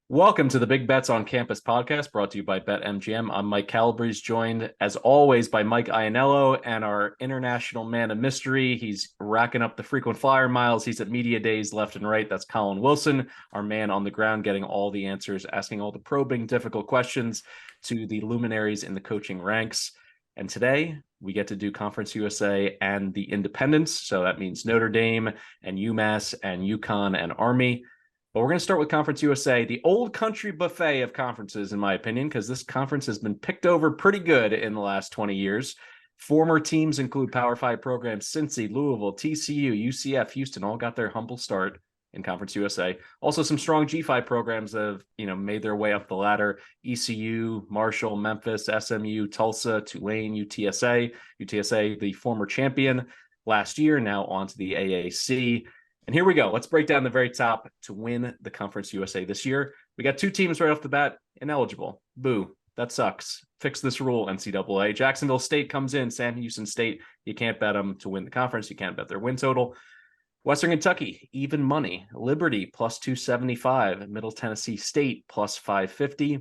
Welcome to the Big Bets on Campus podcast brought to you by BetMGM. I'm Mike Calabrese, joined as always by Mike Iannello and our international man of mystery. He's racking up the frequent flyer miles. He's at media days left and right. That's Colin Wilson, our man on the ground, getting all the answers, asking all the probing, difficult questions to the luminaries in the coaching ranks. And today we get to do Conference USA and the independents. So that means Notre Dame and UMass and UConn and Army. But we're going to start with Conference USA, the old country buffet of conferences, in my opinion, because this conference has been picked over pretty good in the last 20 years. Former teams include Power 5 programs, Cincy, Louisville, TCU, UCF, Houston, all got their humble start in Conference USA. Also, some strong G5 programs that have, made their way up the ladder. ECU, Marshall, Memphis, SMU, Tulsa, Tulane, UTSA. UTSA, the former champion last year, now on to the AAC. And here we go. Let's break down the very top to win the Conference USA this year. We got two teams right off the bat, ineligible. Boo. That sucks. Fix this rule, NCAA. Jacksonville State comes in. Sam Houston State, you can't bet them to win the conference. You can't bet their win total. Western Kentucky, even money. Liberty, plus 275. Middle Tennessee State, plus 550.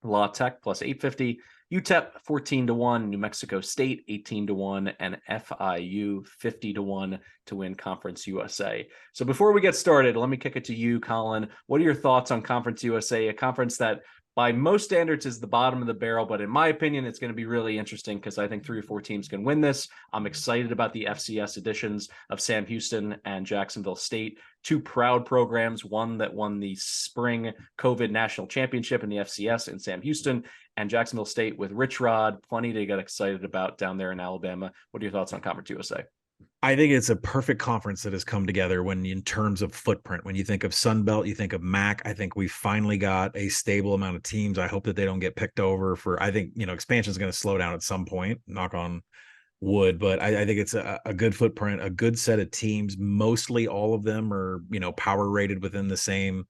La Tech, plus 850. UTEP 14-1, New Mexico State 18-1, and FIU 50-1 to win Conference USA. So before we get started, let me kick it to you, Colin. What are your thoughts on Conference USA, a conference that by most standards is the bottom of the barrel, but in my opinion, it's going to be really interesting because I think 3 or 4 teams can win this. I'm excited about the FCS editions of Sam Houston and Jacksonville State, two proud programs, one that won the spring COVID national championship in the FCS in Sam Houston, and Jacksonville State with Rich Rod, plenty to get excited about down there in Alabama. What are your thoughts on Conference USA? I think it's a perfect conference that has come together in terms of footprint. When you think of Sun Belt, you think of MAC. I think we finally got a stable amount of teams. I hope that they don't get picked over I think, expansion is going to slow down at some point, knock on wood, but I think it's a good footprint, a good set of teams. Mostly all of them are, power rated within the same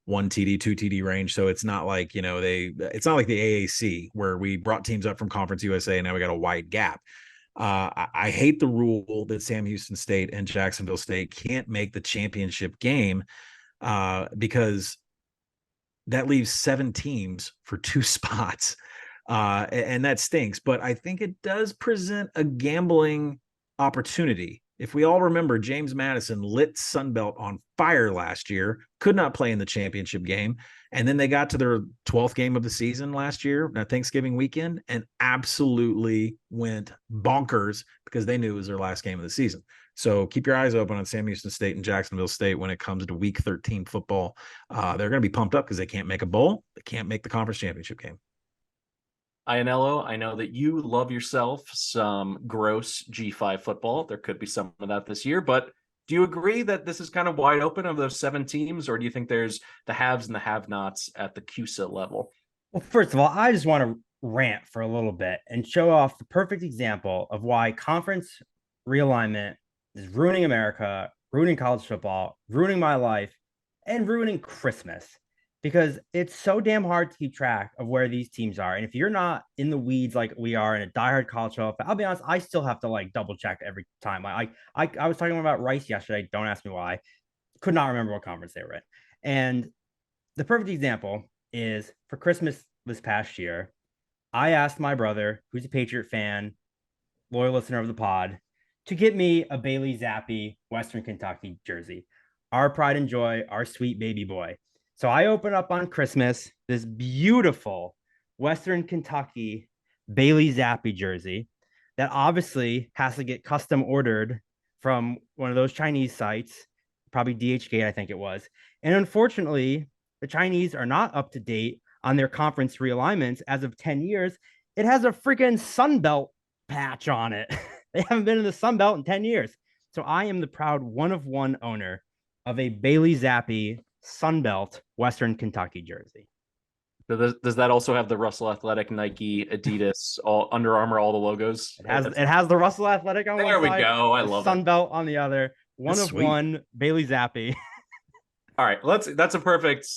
1 TD, 2 TD range. So it's not like, it's not like the AAC where we brought teams up from Conference USA and now we got a wide gap. I hate the rule that Sam Houston State and Jacksonville State can't make the championship game because that leaves 7 teams for 2 spots. And that stinks. But I think it does present a gambling opportunity. If we all remember, James Madison lit Sunbelt on fire last year, could not play in the championship game. And then they got to their 12th game of the season last year, that Thanksgiving weekend, and absolutely went bonkers because they knew it was their last game of the season. So keep your eyes open on Sam Houston State and Jacksonville State when it comes to Week 13 football. They're going to be pumped up because they can't make a bowl. They can't make the conference championship game. Iannello, I know that you love yourself some gross G5 football. There could be some of that this year, but do you agree that this is kind of wide open of those 7 teams, or do you think there's the haves and the have-nots at the CUSA level? Well, first of all, I just want to rant for a little bit and show off the perfect example of why conference realignment is ruining America, ruining college football, ruining my life, and ruining Christmas. Because it's so damn hard to keep track of where these teams are. And if you're not in the weeds like we are in a diehard college football, I'll be honest, I still have to double check every time. I was talking about Rice yesterday. Don't ask me why. Could not remember what conference they were in. And the perfect example is for Christmas this past year, I asked my brother, who's a Patriot fan, loyal listener of the pod, to get me a Bailey Zappi Western Kentucky jersey. Our pride and joy, our sweet baby boy. So I open up on Christmas this beautiful Western Kentucky Bailey Zappi jersey that obviously has to get custom ordered from one of those Chinese sites, probably DHgate, I think it was. And unfortunately, the Chinese are not up to date on their conference realignments as of 10 years. It has a freaking Sunbelt patch on it. They haven't been in the Sunbelt in 10 years. So I am the proud one-of-one owner of a Bailey Zappi Sunbelt Western Kentucky jersey. Does that also have the Russell Athletic, Nike, Adidas, all Under Armour, all the logos? It has the Russell Athletic on one side. There we go. I love Sunbelt on the other. One Bailey Zappi. All right, that's a perfect,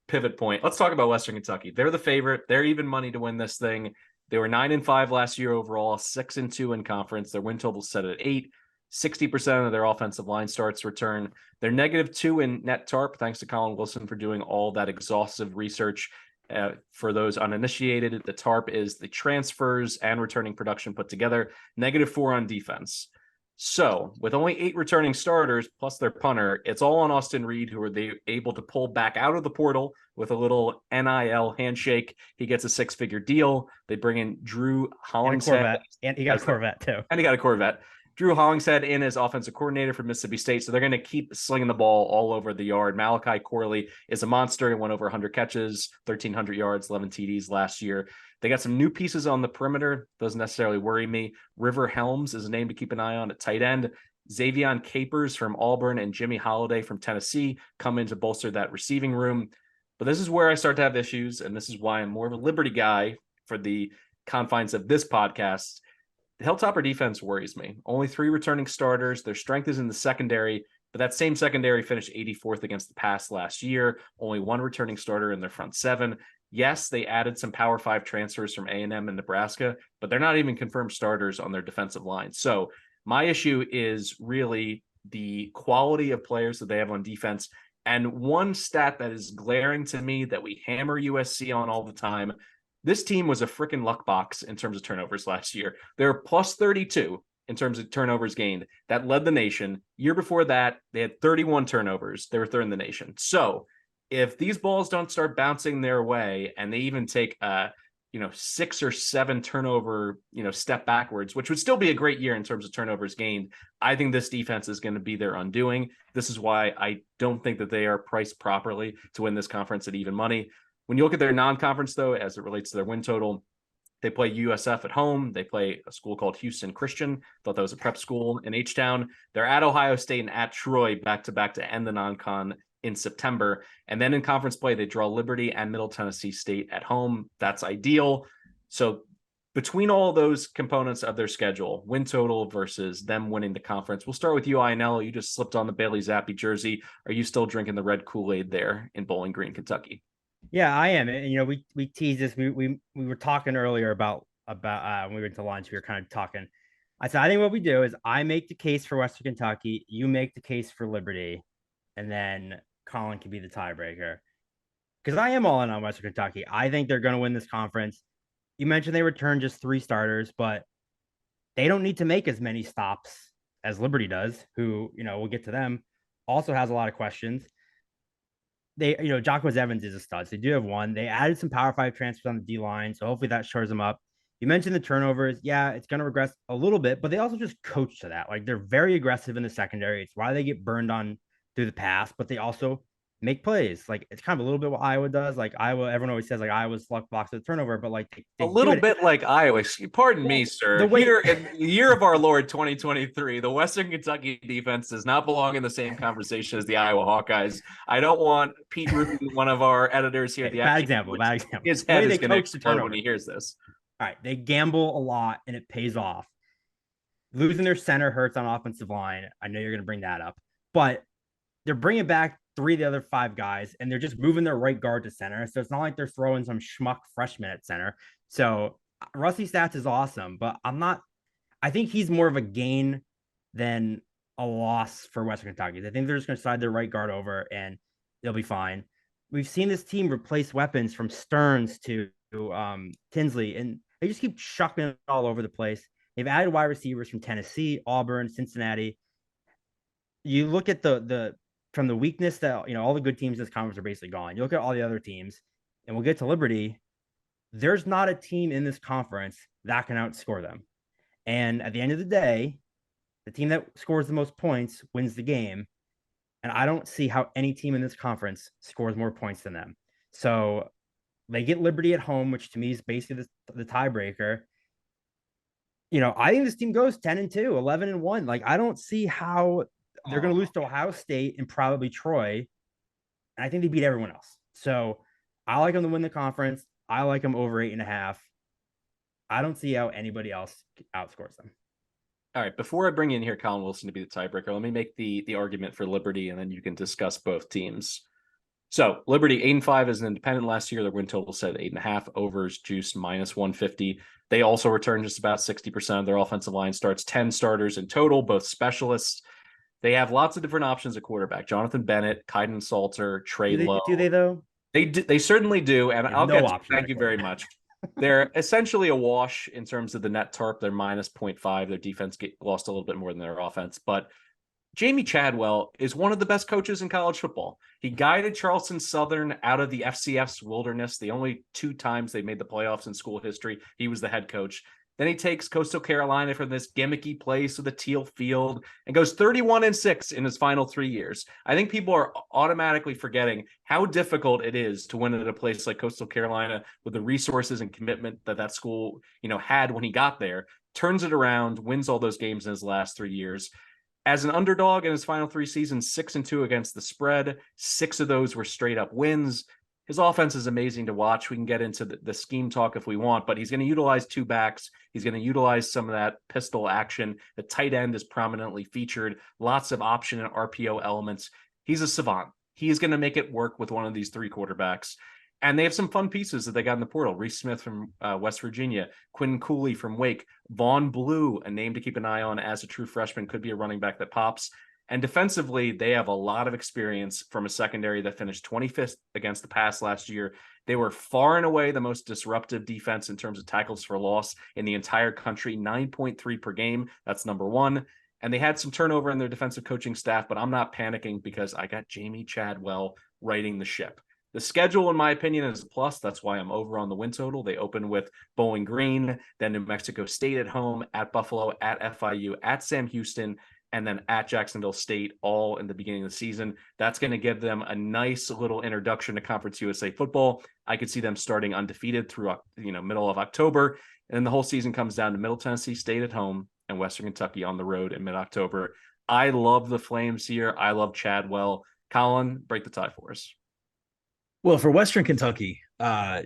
pivot point. Let's talk about Western Kentucky. They're the favorite. They're even money to win this thing. They were 9-5 last year overall, 6-2 in conference. Their win total set at 8. 60% of their offensive line starts return. They're -2 in net TARP, thanks to Colin Wilson for doing all that exhaustive research. For those uninitiated, the TARP is the transfers and returning production put together, -4 on defense. So with only 8 returning starters plus their punter, it's all on Austin Reed, who are they able to pull back out of the portal with a little NIL handshake. He gets a 6-figure deal. They bring in Drew Hollingshead. And he got a Corvette too. And he got a Corvette. Drew Hollingshead in as offensive coordinator for Mississippi State. So they're going to keep slinging the ball all over the yard. Malachi Corley is a monster. He went over 100 catches, 1,300 yards, 11 TDs last year. They got some new pieces on the perimeter. Doesn't necessarily worry me. River Helms is a name to keep an eye on at tight end. Xavion Capers from Auburn and Jimmy Holiday from Tennessee come in to bolster that receiving room. But this is where I start to have issues, and this is why I'm more of a Liberty guy for the confines of this podcast. The Hilltopper defense worries me. Only 3 returning starters. Their strength is in the secondary, but that same secondary finished 84th against the pass last year. Only 1 returning starter in their front 7. Yes, they added some Power 5 transfers from A&M and Nebraska, but they're not even confirmed starters on their defensive line. So my issue is really the quality of players that they have on defense. And one stat that is glaring to me that we hammer USC on all the time, this team was a freaking luck box in terms of turnovers last year. They're plus 32 in terms of turnovers gained. That led the nation. Year before that, they had 31 turnovers. They were third in the nation. So if these balls don't start bouncing their way and they even take 6 or 7 turnover, step backwards, which would still be a great year in terms of turnovers gained, I think this defense is going to be their undoing. This is why I don't think that they are priced properly to win this conference at even money. When you look at their non-conference, though, as it relates to their win total, they play USF at home. They play a school called Houston Christian. Thought that was a prep school in H-Town. They're at Ohio State and at Troy back-to-back to end the non-con in September. And then in conference play, they draw Liberty and Middle Tennessee State at home. That's ideal. So between all those components of their schedule, win total versus them winning the conference, we'll start with you, Ionello. You just slipped on the Bailey Zappi jersey. Are you still drinking the red Kool-Aid there in Bowling Green, Kentucky? Yeah, I am. And we teased this. We were talking earlier about when we went to lunch. We were kind of talking. I said, I think what we do is I make the case for Western Kentucky, you make the case for Liberty, and then Colin can be the tiebreaker. Because I am all in on Western Kentucky. I think they're going to win this conference. You mentioned they returned just 3 starters, but they don't need to make as many stops as Liberty does, who, we'll get to them, also has a lot of questions. They, Jacquez Evans is a stud. So they do have 1. They added some Power 5 transfers on the D line, so hopefully that shores them up. You mentioned the turnovers. Yeah, it's going to regress a little bit, but they also just coach to that. Like, they're very aggressive in the secondary. It's why they get burned on through the pass, but they also make plays. Like, it's kind of a little bit what Iowa does. Like, Iowa, everyone always says like Iowa's luck box of the turnover, but like a little bit like Iowa. Pardon me, sir. Here in the year of our Lord 2023, the Western Kentucky defense does not belong in the same conversation as the Iowa Hawkeyes. I don't want Pete Rubin, one of our editors here. Bad example. His head is going to explode when he hears this. All right, they gamble a lot and it pays off. Losing their center hurts on offensive line. I know you're going to bring that up, but they're bringing back 3 of the other 5 guys, and they're just moving their right guard to center. So it's not like they're throwing some schmuck freshman at center. So Rusty Stats is awesome, but I think he's more of a gain than a loss for Western Kentucky. I think they're just going to slide their right guard over, and they'll be fine. We've seen this team replace weapons from Stearns to Tinsley, and they just keep chucking it all over the place. They've added wide receivers from Tennessee, Auburn, Cincinnati. You look at from the weakness that, all the good teams in this conference are basically gone. You look at all the other teams, and we'll get to Liberty. There's not a team in this conference that can outscore them. And at the end of the day, the team that scores the most points wins the game. And I don't see how any team in this conference scores more points than them. So they get Liberty at home, which to me is basically the tiebreaker. I think this team goes 10-2, 11-1. Like, I don't see how they're going to lose to Ohio State and probably Troy. And I think they beat everyone else. So I like them to win the conference. I like them over 8.5. I don't see how anybody else outscores them. All right. Before I bring in here Colin Wilson to be the tiebreaker, let me make the argument for Liberty, and then you can discuss both teams. So Liberty 8-5 as an independent last year. Their win total said 8.5, overs juiced -150. They also return just about 60% of their offensive line starts, 10 starters in total, both specialists. They have lots of different options at quarterback. Jonathan Bennett, Kaiden Salter, Trey Lowe. Do they though? They certainly do, and I'll no get to, thank you very much. They're essentially a wash in terms of the net tarp. They're -0.5. Their defense lost a little bit more than their offense, but Jamie Chadwell is one of the best coaches in college football. He guided Charleston Southern out of the FCF's wilderness. The only 2 times they made the playoffs in school history, he was the head coach. Then he takes Coastal Carolina from this gimmicky place with a teal field and goes 31-6 in his final 3 years. I think people are automatically forgetting how difficult it is to win at a place like Coastal Carolina with the resources and commitment that school, had when he got there. Turns it around, wins all those games in his last 3 years. As an underdog in his final 3 seasons, 6-2 against the spread. 6 of those were straight up wins. His offense is amazing to watch. We can get into the scheme talk if we want, but he's going to utilize 2 backs. He's going to utilize some of that pistol action. The tight end is prominently featured. Lots of option and RPO elements. He's a savant. He is going to make it work with one of these 3 quarterbacks. And they have some fun pieces that they got in the portal. Reese Smith from West Virginia, Quinn Cooley from Wake, Vaughn Blue, a name to keep an eye on as a true freshman, could be a running back that pops. And defensively, they have a lot of experience from a secondary that finished 25th against the pass last year. They were far and away the most disruptive defense in terms of tackles for loss in the entire country, 9.3 per game. That's number 1. And they had some turnover in their defensive coaching staff, but I'm not panicking because I got Jamie Chadwell righting the ship. The schedule, in my opinion, is a plus. That's why I'm over on the win total. They open with Bowling Green, then New Mexico State at home, at Buffalo, at FIU, at Sam Houston, and then at Jacksonville State, all in the beginning of the season. That's going to give them a nice little introduction to Conference USA football. I could see them starting undefeated through middle of October, and then the whole season comes down to Middle Tennessee State at home and Western Kentucky on the road in mid-October. I love the Flames here. I love Chadwell. Colin, break the tie for us. Well, for Western Kentucky, I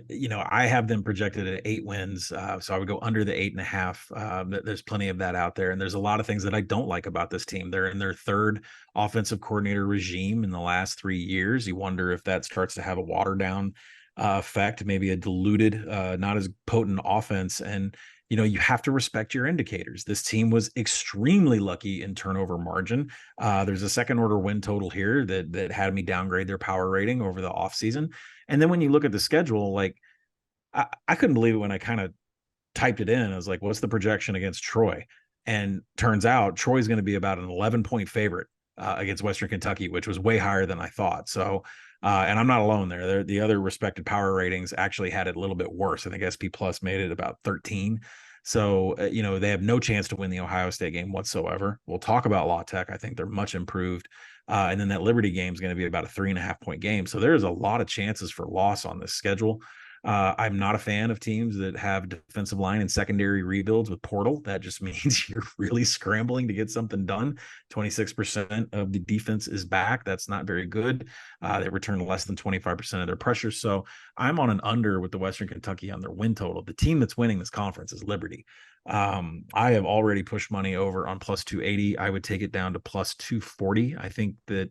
have them projected at 8 wins. So I would go under the 8.5. There's plenty of that out there. And there's a lot of things that I don't like about this team. They're in their 3rd offensive coordinator regime in the last 3 years. You wonder if that starts to have a watered down effect, maybe a diluted, not as potent offense. And, you have to respect your indicators. This team was extremely lucky in turnover margin. There's a second order win total here that had me downgrade their power rating over the offseason. And then when you look at the schedule, like I couldn't believe it when I kind of typed it in. I was like, what's the projection against Troy? And turns out Troy's going to be about an 11-point favorite against Western Kentucky, which was way higher than I thought. So, and I'm not alone there. The other respected power ratings actually had it a little bit worse. I think SP Plus made it about 13. So, they have no chance to win the Ohio State game whatsoever. We'll talk about La Tech. I think they're much improved. And then that Liberty game is going to be about a 3.5-point game. So there's a lot of chances for loss on this schedule. I'm not a fan of teams that have defensive line and secondary rebuilds with portal. That just means you're really scrambling to get something done. 26% of the defense is back. That's not very good. They return less than 25% of their pressure. So I'm on an under with the Western Kentucky on their win total. The team that's winning this conference is Liberty. I have already pushed money over on plus 280. I would take it down to plus 240. I think that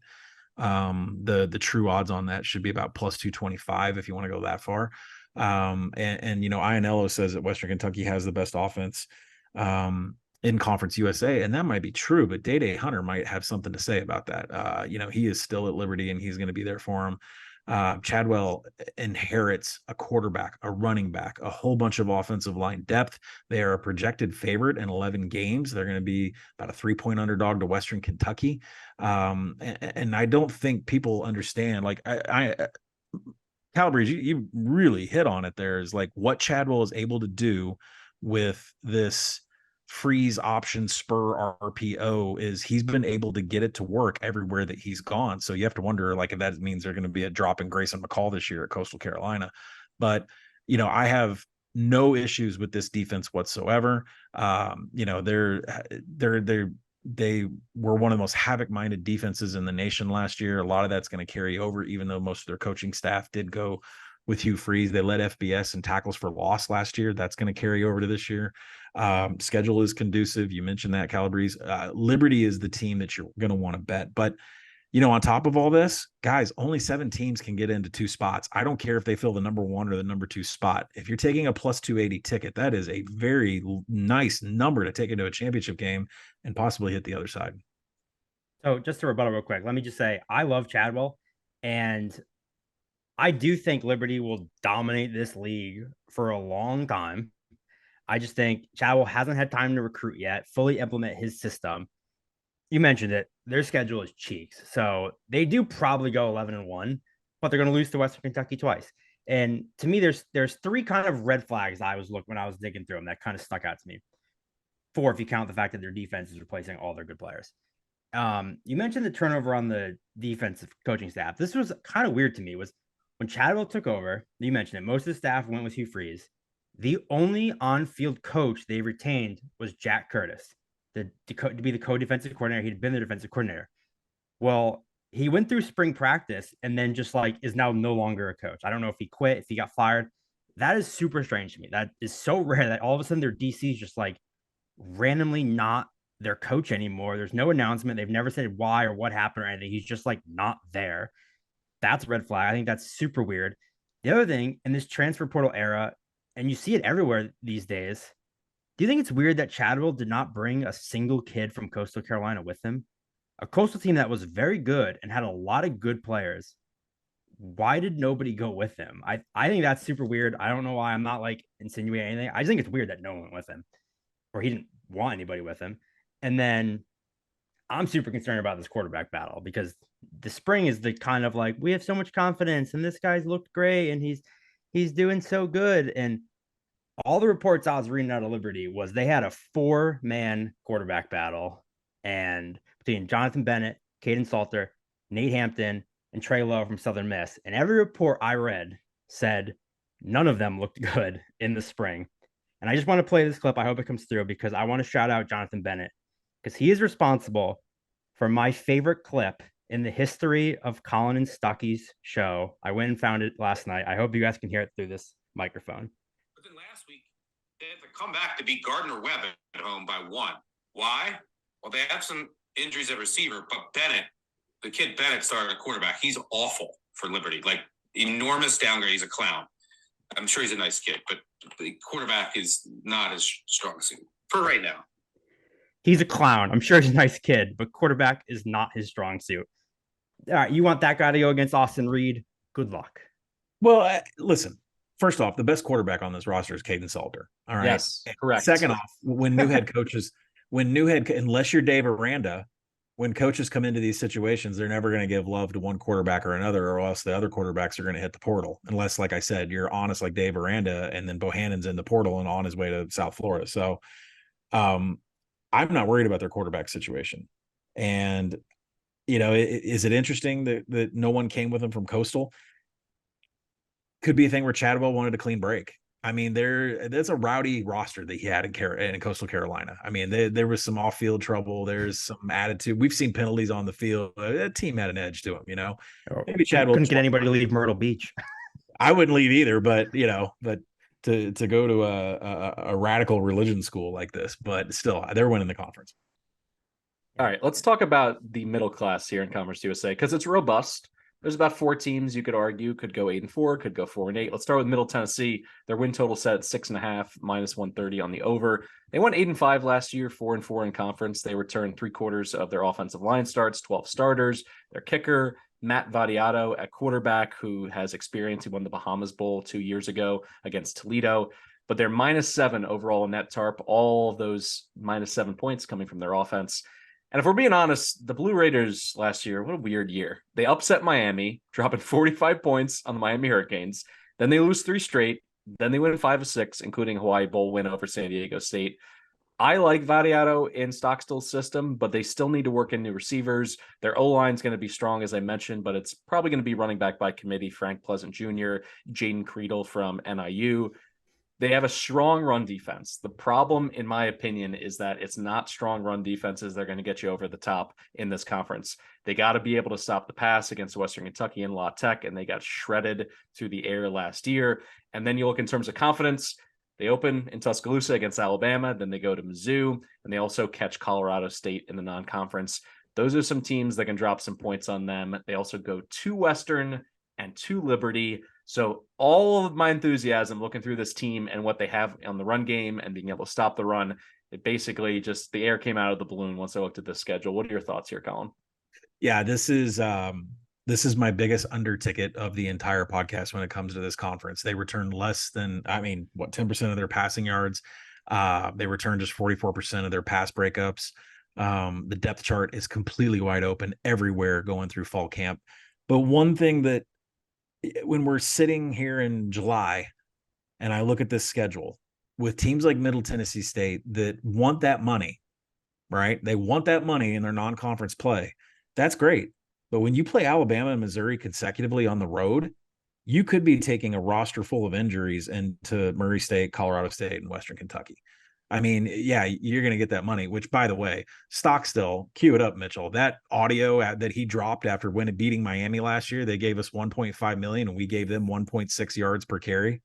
the true odds on that should be about plus 225 if you want to go that far. Ianello says that Western Kentucky has the best offense in Conference USA, and that might be true, but Day Hunter might have something to say about that. He is still at Liberty and he's going to be there for him. Chadwell inherits a quarterback, a running back, a whole bunch of offensive line depth. They are a projected favorite in 11 games. They're going to be about a 3-point underdog to Western Kentucky. And I don't think people understand, like Calabrese, you really hit on it. There's like what Chadwell is able to do with this freeze option spur RPO is he's been able to get it to work everywhere that he's gone. So you have to wonder, like, if that means they're going to be a drop in Grayson McCall this year at Coastal Carolina. But, I have no issues with this defense whatsoever. They were one of the most havoc-minded defenses in the nation last year. A lot of that's going to carry over, even though most of their coaching staff did go with Hugh Freeze. They led FBS in tackles for loss last year. That's going to carry over to this year. Schedule is conducive. You mentioned that, Calabrese. Liberty is the team that you're going to want to bet. But, On top of all this, guys, only 7 teams can get into 2 spots. I don't care if they fill the number 1 or the number 2 spot. If you're taking a plus 280 ticket, that is a very nice number to take into a championship game and possibly hit the other side. So just to rebuttal real quick, let me just say I love Chadwell, and I do think Liberty will dominate this league for a long time. I just think Chadwell hasn't had time to recruit yet, fully implement his system. You mentioned it. Their schedule is cheeks. So they do probably go 11-1, but they're going to lose to Western Kentucky twice. And to me, there's 3 kind of red flags I was looking when I was digging through them that kind of stuck out to me. 4, if you count the fact that their defense is replacing all their good players. You mentioned the turnover on the defensive coaching staff. This was kind of weird to me. Was when Chadwell took over, you mentioned it, most of the staff went with Hugh Freeze. The only on-field coach they retained was Jack Curtis to be the co-defensive coordinator. He'd been the defensive coordinator. Well, he went through spring practice and then just is now no longer a coach. I don't know if he quit, if he got fired. That is super strange to me. That is so rare that all of a sudden their DC is just randomly not their coach anymore. There's no announcement. They've never said why or what happened or anything. He's just not there. That's a red flag. I think that's super weird. The other thing in this transfer portal era, and you see it everywhere these days, do you think it's weird that Chadwell did not bring a single kid from Coastal Carolina with him? A Coastal team that was very good and had a lot of good players. Why did nobody go with him? I think that's super weird. I don't know why. I'm not insinuating anything. I just think it's weird that no one went with him, or he didn't want anybody with him. And then I'm super concerned about this quarterback battle, because the spring is the kind of we have so much confidence and this guy's looked great and he's doing so good. And all the reports I was reading out of Liberty was they had a 4-man quarterback battle, and between Jonathan Bennett, Caden Salter, Nate Hampton, and Trey Lowe from Southern Miss. And every report I read said none of them looked good in the spring. And I just want to play this clip. I hope it comes through, because I want to shout out Jonathan Bennett, because he is responsible for my favorite clip in the history of Colin and Stuckey's show. I went and found it last night. I hope you guys can hear it through this microphone. But then last week, they had to come back to beat Gardner-Webb at home by 1. Why? Well, they have some injuries at receiver, but Bennett, the kid Bennett started at quarterback. He's awful for Liberty. Enormous downgrade. He's a clown. I'm sure he's a nice kid, but the quarterback is not his strong suit for right now. He's a clown. I'm sure he's a nice kid, but quarterback is not his strong suit. All right, you want that guy to go against Austin Reed? Good luck. Well, listen. First off, the best quarterback on this roster is Caden Salter. All right. Yes, correct. Second off, when new head coaches, unless you're Dave Aranda, when coaches come into these situations, they're never going to give love to one quarterback or another, or else the other quarterbacks are going to hit the portal. Unless, like I said, you're honest like Dave Aranda, and then Bohannon's in the portal and on his way to South Florida. So I'm not worried about their quarterback situation. And, is it interesting that no one came with them from Coastal? Could be a thing where Chadwell wanted a clean break. I mean, there's a rowdy roster that he had in Coastal Carolina. I mean, there was some off-field trouble. There's some attitude. We've seen penalties on the field. That team had an edge to him, Maybe Chadwell couldn't get anybody to leave Myrtle Beach. I wouldn't leave either, but to go to a radical religion school like this, but still, they're winning the conference. All right, let's talk about the middle class here in Conference USA, because it's robust. There's about 4 teams you could argue could go 8-4, could go 4-8. Let's start with Middle Tennessee. Their win total set at 6.5, minus 130 on the over. They went 8-5 last year, 4-4 in conference. They returned 3/4 of their offensive line starts, 12 starters. Their kicker, Matt Vadiato, at quarterback, who has experience. He won the Bahamas Bowl 2 years ago against Toledo. But they're -7 overall in net tarp. All of those -7 points coming from their offense. And if we're being honest, the Blue Raiders last year, what a weird year. They upset Miami, dropping 45 points on the Miami Hurricanes. Then they lose 3 straight. Then they win 5 of 6, including a Hawaii Bowl win over San Diego State. I like Vadiato in Stockstill's system, but they still need to work in new receivers. Their O-line is going to be strong, as I mentioned, but it's probably going to be running back by committee, Frank Pleasant Jr., Jaden Creedle from NIU. They have a strong run defense. The problem, in my opinion, is that it's not strong run defenses that are going to get you over the top in this conference. They got to be able to stop the pass against Western Kentucky and La Tech, and they got shredded through the air last year. And then you look in terms of confidence, they open in Tuscaloosa against Alabama, then they go to Mizzou, and they also catch Colorado State in the non-conference. those are some teams that can drop some points on them. They also go to Western and to Liberty. So all of my enthusiasm looking through this team and what they have on the run game and being able to stop the run, it basically just the air came out of the balloon once I looked at this schedule. What are your thoughts here, Colin? Yeah, this is my biggest under ticket of the entire podcast when it comes to this conference. They return less than, 10% of their passing yards. They return just 44% of their pass breakups. The depth chart is completely wide open everywhere going through fall camp. But one thing that when we're sitting here in July and I look at this schedule with teams like Middle Tennessee State that want that money, right? They want that money in their non-conference play. That's great. But when you play Alabama and Missouri consecutively on the road, you could be taking a roster full of injuries into Murray State, Colorado State, and Western Kentucky. I mean, yeah, you're going to get that money, which, by the way, Stockstill, cue it up, Mitchell. That audio that he dropped after beating Miami last year, they gave us $1.5 million and we gave them 1.6 yards per carry.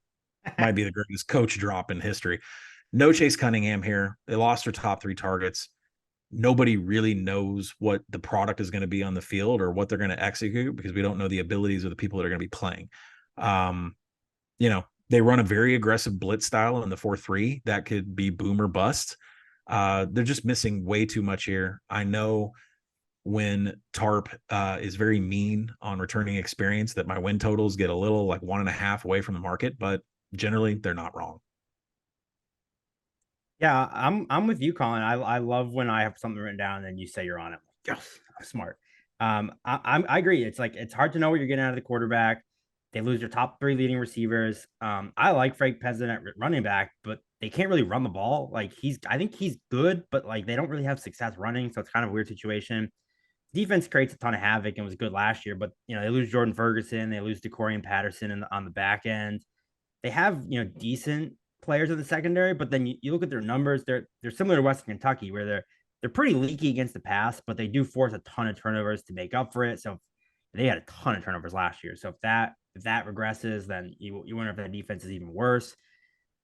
Might be the greatest coach drop in history. No Chase Cunningham here. They lost their top 3 targets. Nobody really knows what the product is going to be on the field or what they're going to execute because we don't know the abilities of the people that are going to be playing. They run a very aggressive blitz style in the 4-3 that could be boom or bust. They're just missing way too much here. I know when Tarp is very mean on returning experience that my win totals get a little like 1.5 away from the market, but generally they're not wrong. Yeah, I'm with you, Colin. I love when I have something written down and then you say you're on it. Yes, I'm smart. I agree. It's like it's hard to know what you're getting out of the quarterback. They lose their top 3 leading receivers. I like Frank Peasant at running back, but they can't really run the ball. Like I think he's good, but like they don't really have success running, so it's kind of a weird situation. Defense creates a ton of havoc and was good last year, but they lose Jordan Ferguson, they lose DeCorian Patterson on the back end. They have decent players in the secondary, but then you look at their numbers, they're similar to Western Kentucky, where they're pretty leaky against the pass, but they do force a ton of turnovers to make up for it. So they had a ton of turnovers last year. So if that regresses, then you wonder if that defense is even worse.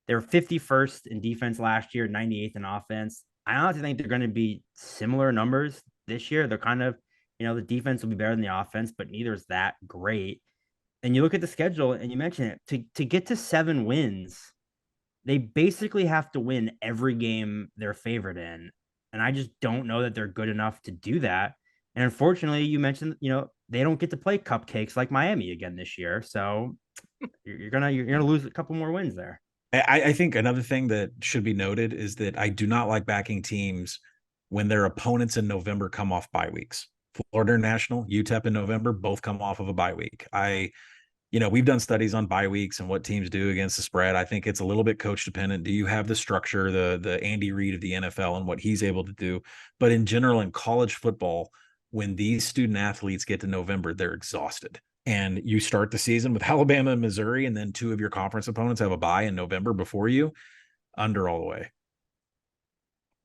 They were 51st in defense last year, 98th in offense. I honestly think they're going to be similar numbers this year. They're kind of, the defense will be better than the offense, but neither is that great. And you look at the schedule and you mentioned it, to get to 7 wins, they basically have to win every game they're favored in. And I just don't know that they're good enough to do that. And unfortunately, you mentioned, they don't get to play cupcakes like Miami again this year. So you're gonna lose a couple more wins there. I think another thing that should be noted is that I do not like backing teams when their opponents in November come off bye weeks. Florida International, UTEP in November, both come off of a bye week. We've done studies on bye weeks and what teams do against the spread. I think it's a little bit coach dependent. Do you have the structure, the Andy Reid of the NFL and what he's able to do? But in general, in college football, when these student athletes get to November, they're exhausted. And you start the season with Alabama and Missouri, and then 2 of your conference opponents have a bye in November before you, under all the way.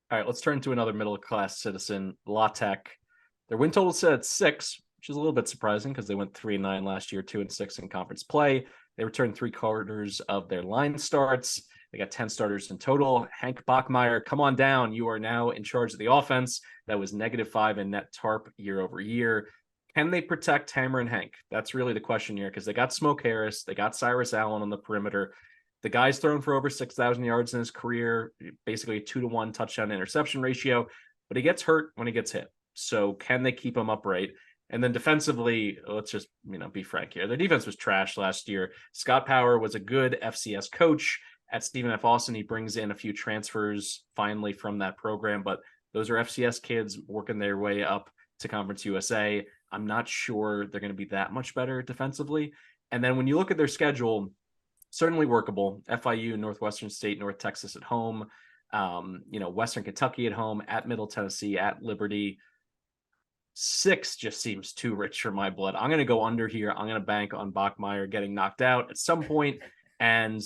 All right, let's turn to another middle-class citizen, La Tech. Their win total set at 6, which is a little bit surprising because they went 3-9 last year, 2-6 in conference play. They returned 3/4 of their line starts. They got 10 starters in total. Hank Bachmeier, come on down. You are now in charge of the offense. That was -5 in net TARP year over year. Can they protect Hammer and Hank? That's really the question here because they got Smoke Harris. They got Cyrus Allen on the perimeter. The guy's thrown for over 6,000 yards in his career, basically a 2-to-1 touchdown interception ratio, but he gets hurt when he gets hit. So can they keep him upright? And then defensively, let's just, be frank here. Their defense was trash last year. Scott Power was a good FCS coach. At Stephen F. Austin, he brings in a few transfers finally from that program, but those are FCS kids working their way up to Conference USA. I'm not sure they're going to be that much better defensively. And then when you look at their schedule, certainly workable. FIU, Northwestern State, North Texas at home, Western Kentucky at home, at Middle Tennessee, at Liberty. 6 just seems too rich for my blood. I'm going to go under here. I'm going to bank on Bachmeier getting knocked out at some point. And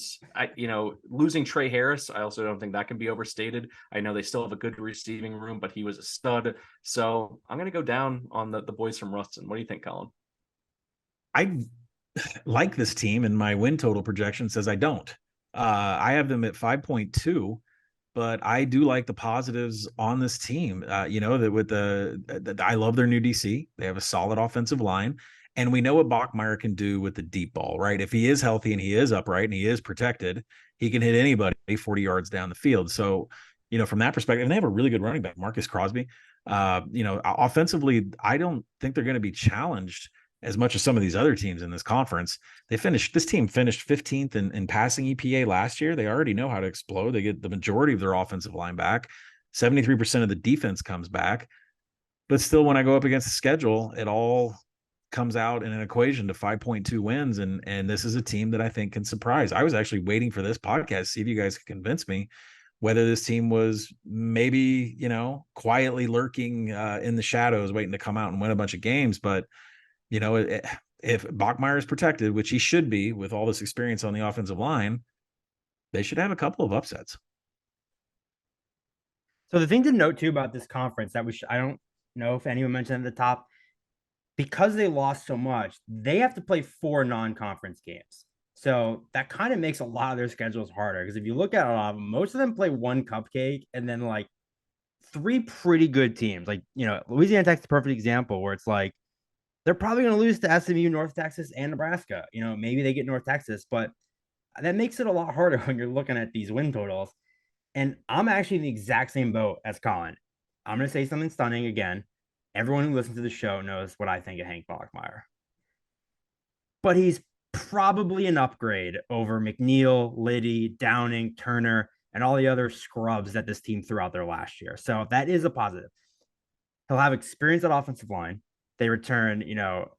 losing Trey Harris, I also don't think that can be overstated. I know they still have a good receiving room, but he was a stud. So I'm going to go down on the boys from Ruston. What do you think, Colin? I like this team, and my win total projection says I don't. I have them at 5.2, but I do like the positives on this team. That with I love their new DC. They have a solid offensive line, and we know what Bachmeier can do with the deep ball, right? If he is healthy and he is upright and he is protected, he can hit anybody 40 yards down the field. So, from that perspective, and they have a really good running back, Marcus Crosby. Offensively, I don't think they're going to be challenged as much as some of these other teams in this conference. This team finished 15th in passing EPA last year. They already know how to explode. They get the majority of their offensive line back. 73% of the defense comes back. But still, when I go up against the schedule, it all comes out in an equation to 5.2 wins. And this is a team that I think can surprise. I was actually waiting for this podcast to see if you guys could convince me whether this team was maybe, quietly lurking in the shadows, waiting to come out and win a bunch of games. But if Bachmeier is protected, which he should be with all this experience on the offensive line, they should have a couple of upsets. So the thing to note too about this conference that I don't know if anyone mentioned at the top, because they lost so much, they have to play 4 non-conference games. So that kind of makes a lot of their schedules harder, because if you look at it, most of them play 1 cupcake and then like 3 pretty good teams. Like, Louisiana Tech's a perfect example where it's like, they're probably going to lose to SMU, North Texas, and Nebraska. Maybe they get North Texas, but that makes it a lot harder when you're looking at these win totals. And I'm actually in the exact same boat as Colin. I'm going to say something stunning again. Everyone who listens to the show knows what I think of Hank Bachmeier. But he's probably an upgrade over McNeil, Liddy, Downing, Turner, and all the other scrubs that this team threw out there last year. So that is a positive. He'll have experience at offensive line. They return,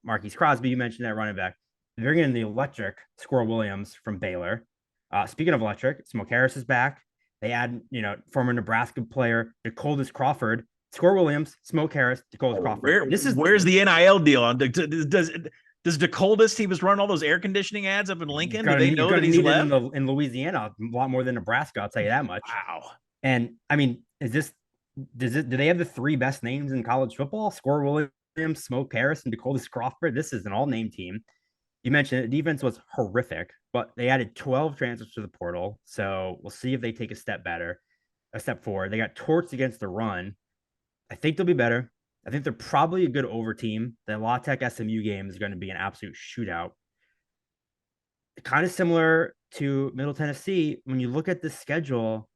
Marquise Crosby, you mentioned that running back. They're getting the electric Squirrel Williams from Baylor. Speaking of electric, Smoke Harris is back. They add, former Nebraska player DeColdis Crawford, Squirrel Williams, Smoke Harris, DeColdis Crawford. Where's the NIL deal on? Does DeColdis? He was running all those air conditioning ads up in Lincoln. Do they know that he's left in Louisiana a lot more than Nebraska? I'll tell you that much. Wow. And I mean, do they have the 3 best names in college football? Squirrel Williams, Smoke Harris, and DeColdis Crawford. This is an all-name team. You mentioned the defense was horrific, but they added 12 transfers to the portal. So we'll see if they take a step forward. They got torched against the run. I think they'll be better. I think they're probably a good over team. The La Tech SMU game is going to be an absolute shootout. Kind of similar to Middle Tennessee. When you look at the schedule,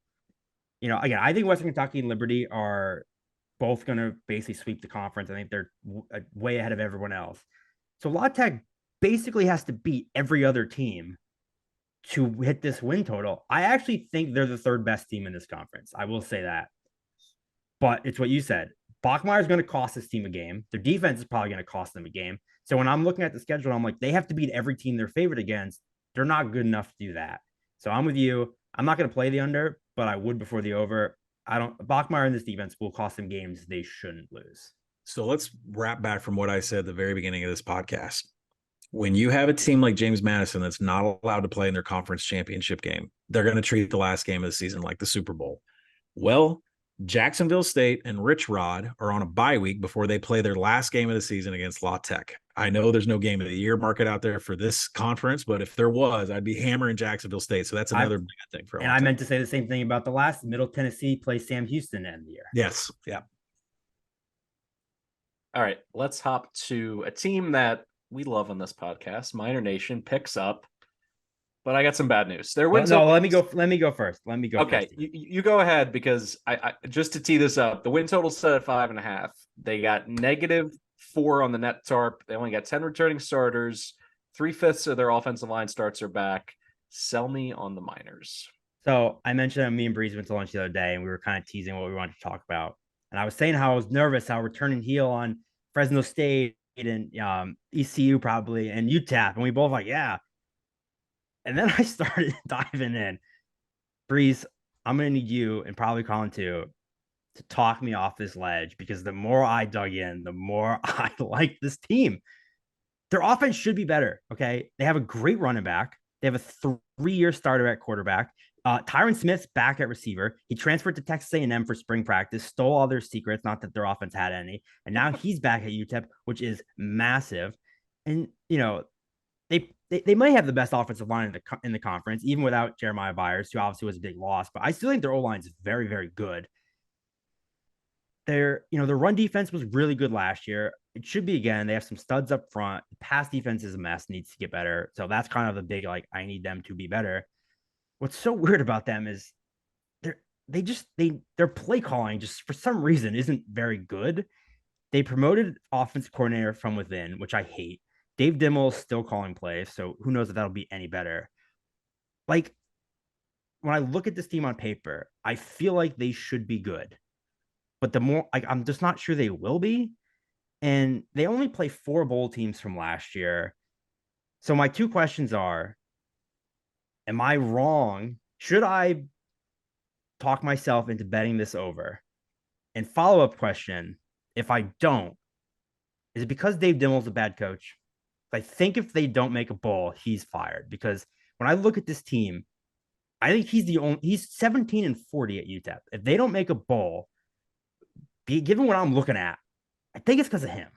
again, I think Western Kentucky and Liberty are both going to basically sweep the conference. I think they're way ahead of everyone else. So La Tech basically has to beat every other team to hit this win total. I actually think they're the 3rd best team in this conference. I will say that. But it's what you said. Bachmeier is going to cost this team a game. Their defense is probably going to cost them a game. So when I'm looking at the schedule, I'm like, they have to beat every team they're favored against. They're not good enough to do that. So I'm with you. I'm not going to play the under, but I would before the over. Bachmeier and this defense will cost them games they shouldn't lose. So let's wrap back from what I said at the very beginning of this podcast. When you have a team like James Madison that's not allowed to play in their conference championship game, they're going to treat the last game of the season like the Super Bowl. Well, Jacksonville State and Rich Rod are on a bye week before they play their last game of the season against La Tech. I know there's no game of the year market out there for this conference, but if there was, I'd be hammering Jacksonville State. So that's another bad thing for. And I meant to say the same thing about the last. Middle Tennessee plays Sam Houston to end the year. Yes. Yeah. All right, let's hop to a team that we love on this podcast. Miner Nation picks up. But I got some bad news. Let me go first. Okay, you go ahead, because I just to tee this up, the win total set at 5.5. They got -4 on the net tarp. They only got 10 returning starters. 3/5 of their offensive line starts are back. Sell me on the Miners. So I mentioned me and Breeze went to lunch the other day, and we were kind of teasing what we wanted to talk about. And I was saying how I was nervous, how we're turning heel on Fresno State and ECU probably and UTEP, and we both like, yeah. And then I started diving in. Breeze, I'm going to need you, and probably Colin too, to talk me off this ledge, because the more I dug in, the more I like this team. Their offense should be better, okay? They have a great running back. They have a 3-year starter at quarterback. Tyron Smith's back at receiver. He transferred to Texas A&M for spring practice, stole all their secrets, not that their offense had any. And now he's back at UTEP, which is massive. And, they they might have the best offensive line in the conference, even without Jeremiah Byers, who obviously was a big loss. But I still think their O-line is very, very good. Their run defense was really good last year. It should be again. They have some studs up front. The pass defense is a mess, needs to get better. So that's kind of the big, like, I need them to be better. What's so weird about them is their play calling just for some reason isn't very good. They promoted offensive coordinator from within, which I hate. Dave Dimmel's still calling plays, so who knows if that'll be any better. Like, when I look at this team on paper, I feel like they should be good. But the more, like, I'm just not sure they will be. And they only play 4 bowl teams from last year. So my 2 questions are, am I wrong? Should I talk myself into betting this over? And follow-up question, if I don't, is it because Dave Dimmel's a bad coach? I think if they don't make a bowl, he's fired. Because when I look at this team, I think he's 17-40 at UTEP. If they don't make a bowl, given what I'm looking at, I think it's because of him.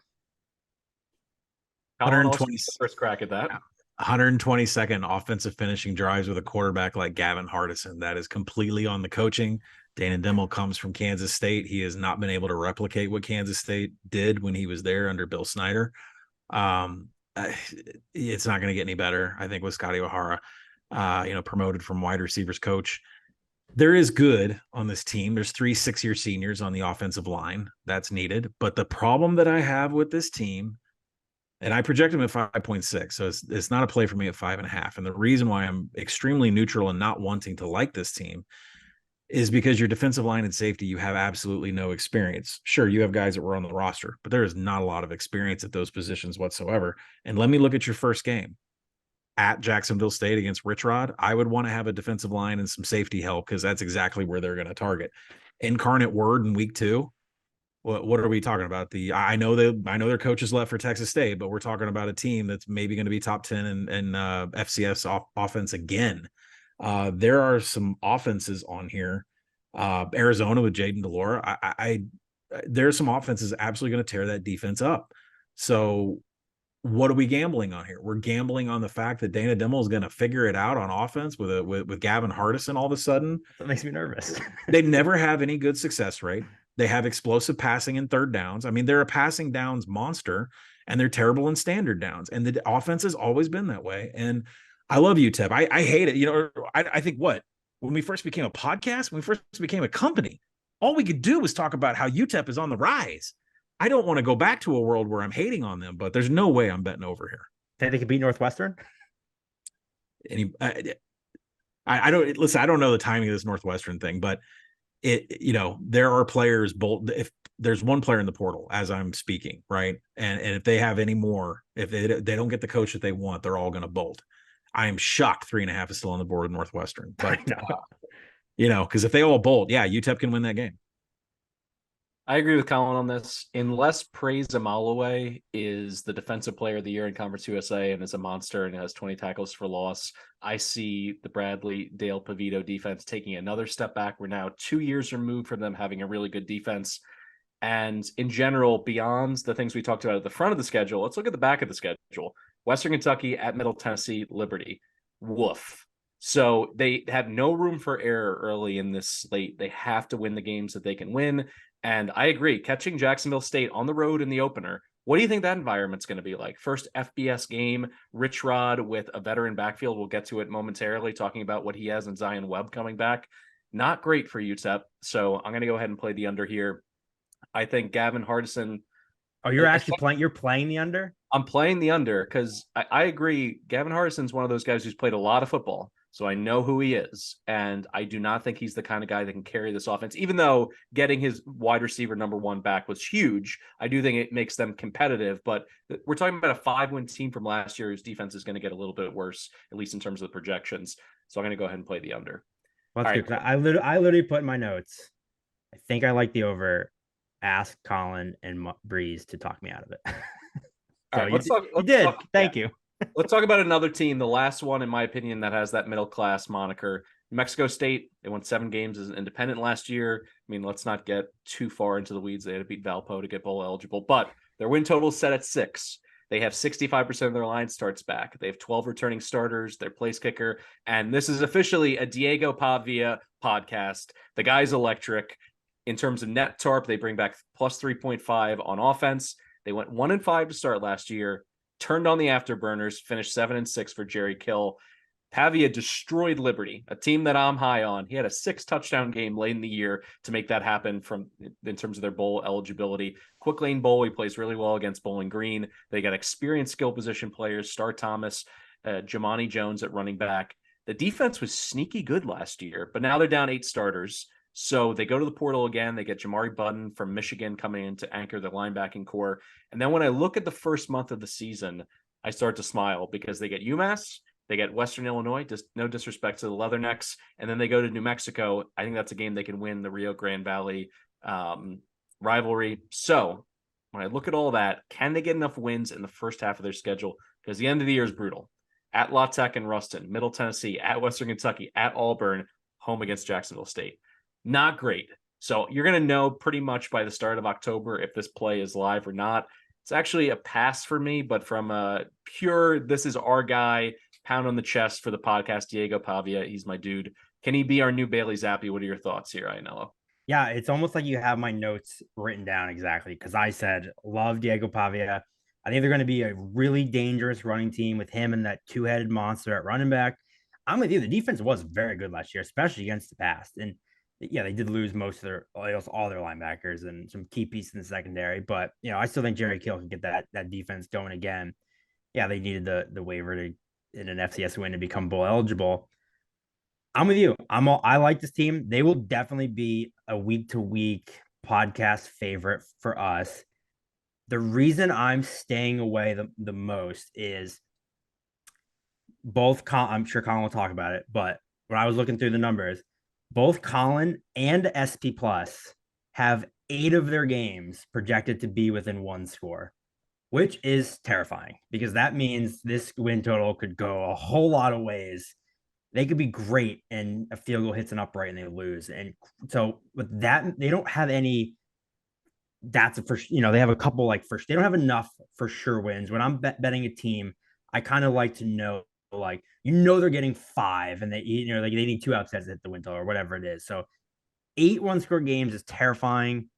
120 first crack at that. 122nd offensive finishing drives with a quarterback like Gavin Hardison. That is completely on the coaching. Dana Dimmel comes from Kansas State. He has not been able to replicate what Kansas State did when he was there under Bill Snyder. It's not going to get any better, I think, with Scotty O'Hara, promoted from wide receivers coach. There is good on this team. There's 3 6-year seniors on the offensive line. That's needed. But the problem that I have with this team, and I project them at 5.6, so it's not a play for me at 5.5. And the reason why I'm extremely neutral and not wanting to like this team is because your defensive line and safety, you have absolutely no experience. Sure, you have guys that were on the roster, but there is not a lot of experience at those positions whatsoever. And let me look at your first game. At Jacksonville State against Rich Rod, I would want to have a defensive line and some safety help because that's exactly where they're going to target. Incarnate Word in week 2. What are we talking about? I know their coaches left for Texas State, but we're talking about a team that's maybe going to be top 10 in FCS offense again. There are some offenses on here. Arizona with Jaden Delora. There are some offenses absolutely going to tear that defense up. So what are we gambling on here? We're gambling on the fact that Dana Dimmel is going to figure it out on offense with Gavin Hardison all of a sudden. That makes me nervous. They never have any good success rate. They have explosive passing and third downs. I mean, they're a passing downs monster, and they're terrible in standard downs. And the offense has always been that way. And I love UTEP. I hate it. I think when we first became a podcast, when we first became a company, all we could do was talk about how UTEP is on the rise. I don't want to go back to a world where I'm hating on them, but there's no way I'm betting over here. Think they could beat Northwestern? I don't listen. I don't know the timing of this Northwestern thing, but there are players bolt. If there's one player in the portal as I'm speaking, right, and if they have any more, if they don't get the coach that they want, they're all going to bolt. I am shocked 3.5 is still on the board with Northwestern, but because if they all bolt, UTEP can win that game. I agree with Colin on this. Unless Praise Amalaway is the defensive player of the year in Conference USA and is a monster and has 20 tackles for loss, I see the Bradley Dale Pavito defense taking another step back. We're now 2 years removed from them having a really good defense. And in general, beyond the things we talked about at the front of the schedule, let's look at the back of the schedule. Western Kentucky at Middle Tennessee, Liberty. Woof. So they have no room for error early in this slate. They have to win the games that they can win. And I agree, catching Jacksonville State on the road in the opener, what do you think that environment's going to be like? First FBS game, Rich Rod with a veteran backfield. We'll get to it momentarily, talking about what he has in Zion Webb coming back. Not great for UTEP. So I'm going to go ahead and play the under here. I think Gavin Hardison. Oh, you're playing the under? I'm playing the under because I agree. Gavin Hardison's one of those guys who's played a lot of football. So I know who he is, and I do not think he's the kind of guy that can carry this offense. Even though getting his wide receiver number 1 back was huge, I do think it makes them competitive. But we're talking about a 5-win team from last year whose defense is going to get a little bit worse, at least in terms of the projections. So I'm going to go ahead and play the under. Well, that's good. I literally put in my notes, I think I like the over. Ask Colin and Breeze to talk me out of it. All right, let's talk. Thank you. Let's talk about another team, the last one, in my opinion, that has that middle class moniker. New Mexico State, they won 7 games as an independent last year. I mean, let's not get too far into the weeds. They had to beat Valpo to get bowl eligible, but their win total is set at 6. They have 65% of their line starts back. They have 12 returning starters, their place kicker. And this is officially a Diego Pavia podcast. The guy's electric. In terms of net TARP, they bring back plus 3.5 on offense. They went 1-5 to start last year, turned on the afterburners, finished 7-6 for Jerry Kill. Pavia destroyed Liberty, a team that I'm high on. He had a 6-touchdown game late in the year to make that happen in terms of their bowl eligibility. Quick Lane Bowl, he plays really well against Bowling Green. They got experienced skill position players, Star Thomas, Jamani Jones at running back. The defense was sneaky good last year, but now they're down 8 starters. So they go to the portal again. They get Jamari Button from Michigan coming in to anchor the linebacking core. And then when I look at the first month of the season, I start to smile because they get UMass, they get Western Illinois, just no disrespect to the Leathernecks, and then they go to New Mexico. I think that's a game they can win, the Rio Grande Valley rivalry. So when I look at all that, can they get enough wins in the first half of their schedule? Because the end of the year is brutal. At La Tech and Ruston, Middle Tennessee, at Western Kentucky, at Auburn, home against Jacksonville State. Not great. So you're going to know pretty much by the start of October if this play is live or not. It's actually a pass for me, but from a pure, this is our guy, pound on the chest for the podcast, Diego Pavia. He's my dude. Can he be our new Bailey Zappi? What are your thoughts here, Ianello? Yeah, it's almost like you have my notes written down exactly because I said, love Diego Pavia. I think they're going to be a really dangerous running team with him and that two-headed monster at running back. I'm with you. The defense was very good last year, especially against the pass. And yeah, they did lose most of all their linebackers and some key pieces in the secondary. But, I still think Jerry Kill can get that defense going again. Yeah, they needed the waiver in an FCS win to become bowl eligible. I'm with you. I like this team. They will definitely be a week-to-week podcast favorite for us. The reason I'm staying away the most is I'm sure Colin will talk about it, but when I was looking through the numbers, both Colin and SP Plus have 8 of their games projected to be within 1 score, which is terrifying because that means this win total could go a whole lot of ways. They could be great and a field goal hits an upright and they lose. And so with that, they don't have any. That's a first, they have a couple they don't have enough for sure wins. When I'm betting a team, I kind of like to know, they're getting 5 and they need 2 upsets to hit the win total or whatever it is. So 8 one-score games is terrifying.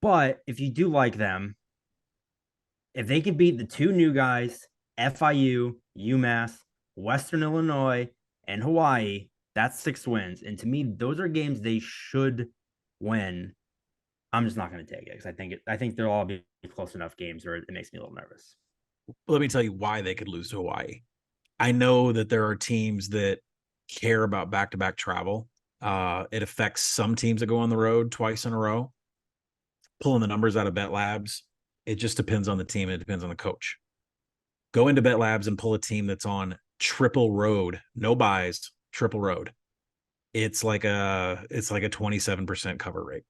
But if you do like them, if they could beat the 2 new guys, FIU, UMass, Western Illinois, and Hawaii, that's 6 wins. And to me, those are games they should win. I'm just not going to take it because I think they'll all be close enough games where it makes me a little nervous. Let me tell you why they could lose to Hawaii. I know that there are teams that care about back-to-back travel. It affects some teams that go on the road twice in a row. Pulling the numbers out of Bet Labs, it just depends on the team. And it depends on the coach. Go into Bet Labs and pull a team that's on triple road, no buys, triple road. It's like a 27% cover rate.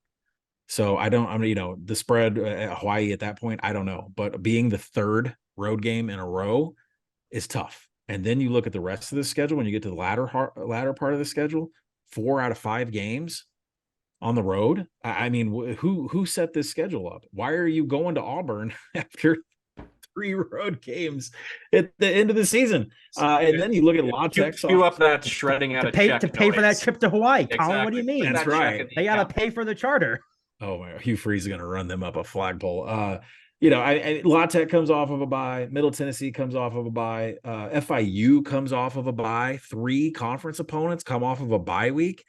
So the spread at Hawaii at that point, I don't know. But being the 3rd road game in a row is tough. And then you look at the rest of the schedule when you get to the latter part of the schedule, 4 out of 5 games on the road. I mean, who set this schedule up? Why are you going to Auburn after 3 road games at the end of the season? And then you look at La Tech. Cue up that shredding out to pay for that trip to Hawaii. Exactly. Colin, what do you mean? That's right. They got to pay for the charter. Oh my! Hugh Freeze is going to run them up a flagpole. La Tech comes off of a bye. Middle Tennessee comes off of a bye. FIU comes off of a bye. 3 conference opponents come off of a bye week.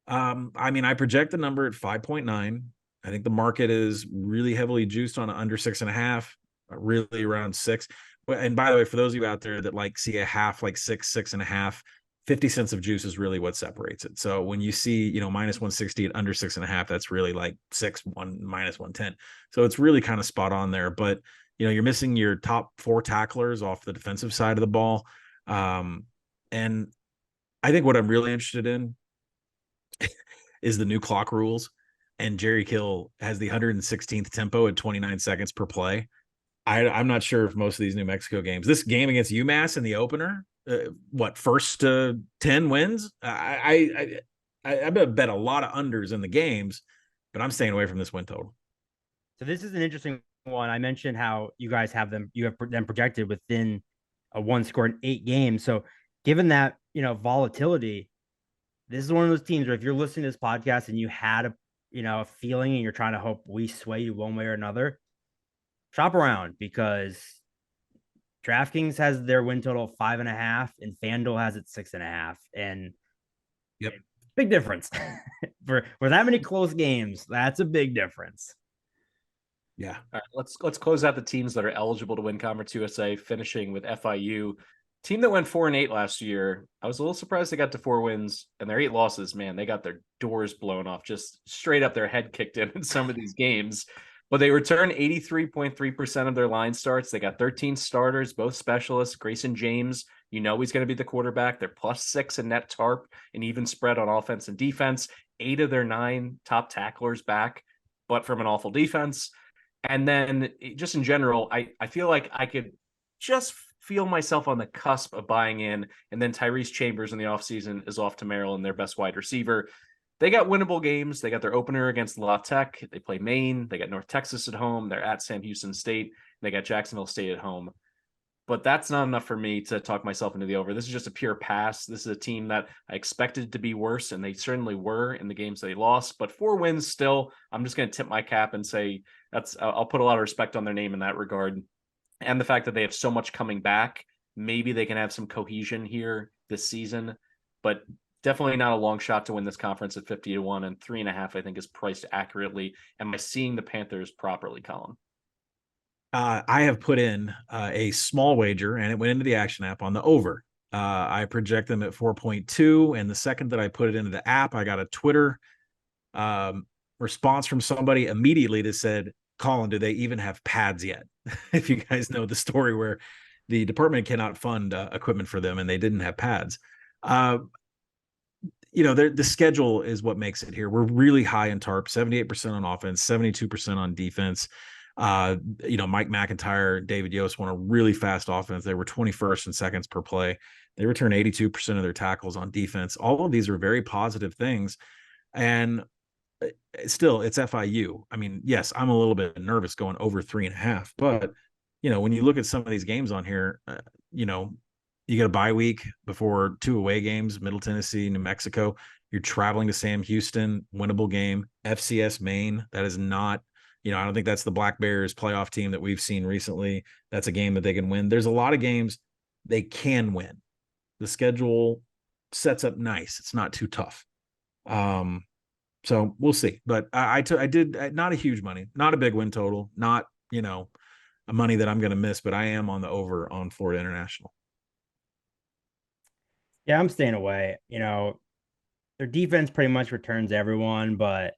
I project the number at 5.9. I think the market is really heavily juiced on under 6.5, really around 6. And by the way, for those of you out there that see a half, 6, 6.5, 50 cents of juice is really what separates it. So when you see, minus 160 at under 6.5, that's really 6, minus 110. So it's really kind of spot on there. But, you're missing your top 4 tacklers off the defensive side of the ball. And I think what I'm really interested in is the new clock rules. And Jerry Kill has the 116th tempo at 29 seconds per play. I'm not sure if most of these New Mexico games, this game against UMass in the opener, first 10 wins? I bet a lot of unders in the games, but I'm staying away from this win total. So this is an interesting one, I mentioned how you guys have them projected within a one score in 8 games. So given that, volatility, this is one of those teams where if you're listening to this podcast and you had a feeling and you're trying to hope we sway you one way or another, shop around, because DraftKings has their win total 5.5 and FanDuel has it 6.5. And yep, big difference for that many close games. That's a big difference. Yeah. All right, let's close out the teams that are eligible to win Conference USA, finishing with FIU. Team that went 4-8 last year. I was a little surprised they got to 4 wins, and their 8 losses, man, they got their doors blown off, just straight up their head kicked in some of these games. But they returned 83.3% of their line starts. They got 13 starters, both specialists. Grayson James, he's going to be the quarterback. They're +6 in net tarp, an even spread on offense and defense. 8 of their 9 top tacklers back, but from an awful defense. And then just in general, I feel like I could just feel myself on the cusp of buying in. And then Tyrese Chambers in the offseason is off to Maryland, their best wide receiver. They got winnable games. They got their opener against La Tech. They play Maine. They got North Texas at home. They're at Sam Houston State. They got Jacksonville State at home. But that's not enough for me to talk myself into the over. This is just a pure pass. This is a team that I expected to be worse, and they certainly were in the games they lost. But 4 wins still, I'm just going to tip my cap and say I'll put a lot of respect on their name in that regard. And the fact that they have so much coming back, maybe they can have some cohesion here this season. But definitely not a long shot to win this conference at 50-1, and 3.5, I think, is priced accurately. Am I seeing the Panthers properly, Colin? I have put in a small wager, and it went into the action app on the over. I project them at 4.2, and the second that I put it into the app, I got a Twitter response from somebody immediately that said, Colin, do they even have pads yet? If you guys know the story where the department cannot fund equipment for them, and they didn't have pads. The schedule is what makes it here. We're really high in tarp, 78% on offense, 72% on defense. Mike McIntyre, David Yost won a really fast offense. They were 21st in seconds per play. They return 82% of their tackles on defense. All of these are very positive things. And still, it's FIU. I mean, yes, I'm a little bit nervous going over 3.5, but when you look at some of these games on here, you get a bye week before 2 away games, Middle Tennessee, New Mexico. You're traveling to Sam Houston, winnable game. FCS Maine, that is not, I don't think that's the Black Bears playoff team that we've seen recently. That's a game that they can win. There's a lot of games they can win. The schedule sets up nice. It's not too tough. So we'll see. But I did not a huge money, not a big win total, not, a money that I'm going to miss, but I am on the over on Florida International. Yeah, I'm staying away. Their defense pretty much returns everyone, but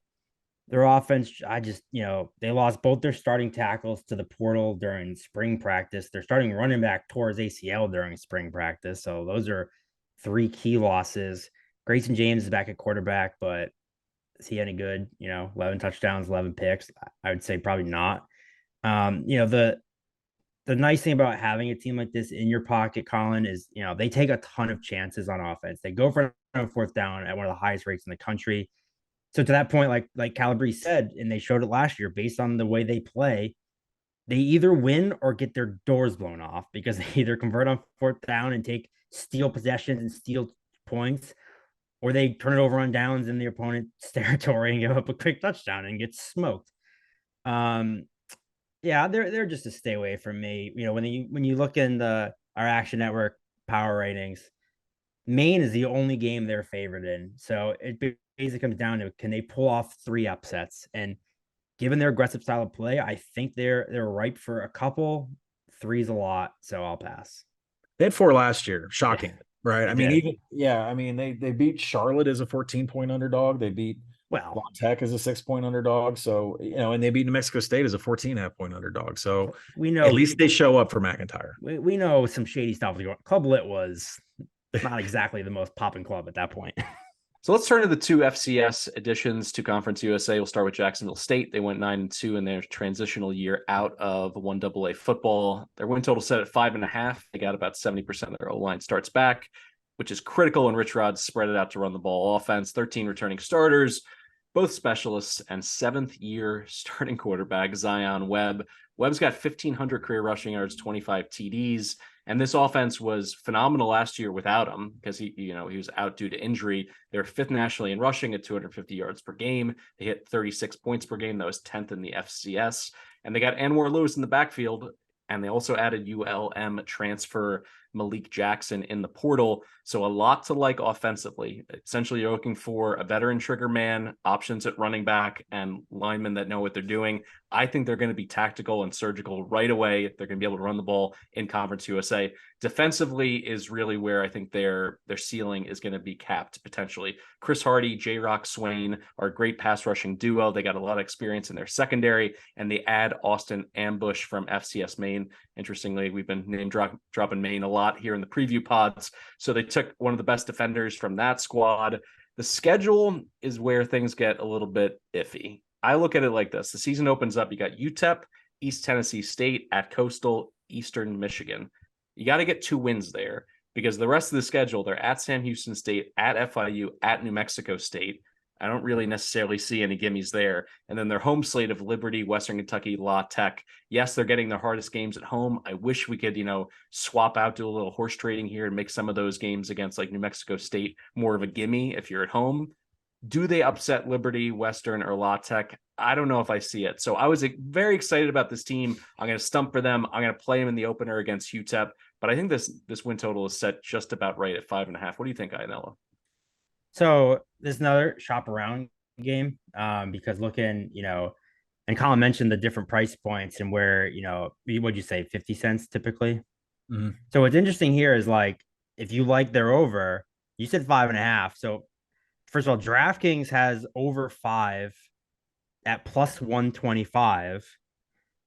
their offense, they lost both their starting tackles to the portal during spring practice. Their starting running back tore his ACL during spring practice. So those are 3 key losses. Grayson James is back at quarterback, but is he any good? 11 touchdowns, 11 picks. I would say probably not. The nice thing about having a team like this in your pocket, Colin, is, they take a ton of chances on offense. They go for a 4th down at one of the highest rates in the country. So to that point, like Calabrese said, and they showed it last year, based on the way they play, they either win or get their doors blown off, because they either convert on 4th down and steal possessions and steal points, or they turn it over on downs in the opponent's territory and give up a quick touchdown and get smoked. Yeah, they're just a stay away from me. When you look in our Action Network power ratings, Maine is the only game they're favored in. So it basically comes down to, can they pull off 3 upsets? And given their aggressive style of play, I think they're ripe for a couple. 3's a lot, so I'll pass. They had 4 last year. Shocking, right? I mean, did. they beat Charlotte as a 14-point underdog. They beat La Tech as a 6-point underdog. So, and they beat New Mexico State as a 14.5-point underdog. So we know at least they show up for McIntyre. We know some shady stuff was going on. Club Lit was not exactly the most popping club at that point. So let's turn to the 2 FCS additions to Conference USA. We'll start with Jacksonville State. They went 9-2 in their transitional year out of 1AA football. Their win total set at 5.5. They got about 70% of their O-line starts back, which is critical when Rich Rod spread it out to run the ball offense. 13 returning starters. both specialists, and 7th-year starting quarterback Zion Webb. Webb's got 1,500 career rushing yards, 25 TDs, and this offense was phenomenal last year without him because he was out due to injury. They were 5th nationally in rushing at 250 yards per game. They hit 36 points per game. That was 10th in the FCS. And they got Anwar Lewis in the backfield, and they also added ULM transfer Malik Jackson in the portal. So a lot to like offensively. Essentially, you're looking for a veteran trigger man, options at running back, and linemen that know what they're doing. I think they're going to be tactical and surgical right away. They're going to be able to run the ball in Conference USA. Defensively is really where I think their ceiling is going to be capped potentially. Chris Hardy, J-Rock Swain are a great pass rushing duo. They got a lot of experience in their secondary, and they add Austin Ambush from FCS Maine. Interestingly, we've been name dropping Maine a lot here in the preview pods. So they took one of the best defenders from that squad. The schedule is where things get a little bit iffy. I look at it like this. The season opens up. You got UTEP, East Tennessee State, at Coastal, Eastern Michigan. You got to get 2 wins there because the rest of the schedule, they're at Sam Houston State, at FIU, at New Mexico State. I don't really necessarily see any gimmies there. And then their home slate of Liberty, Western Kentucky, La Tech. Yes, they're getting their hardest games at home. I wish we could, swap out, do a little horse trading here and make some of those games against like New Mexico State more of a gimme if you're at home. Do they upset Liberty, Western, or La Tech? I don't know if I see it. So I was very excited about this team. I'm going to stump for them. I'm going to play them in the opener against UTEP. But I think this win total is set just about right at 5.5. What do you think, Ianella? So there's another shop around game because looking, and Colin mentioned the different price points and where, what'd you say, 50 cents typically? Mm-hmm. So what's interesting here is like, if you like their over, you said 5.5. So first of all, DraftKings has over 5 at plus 125,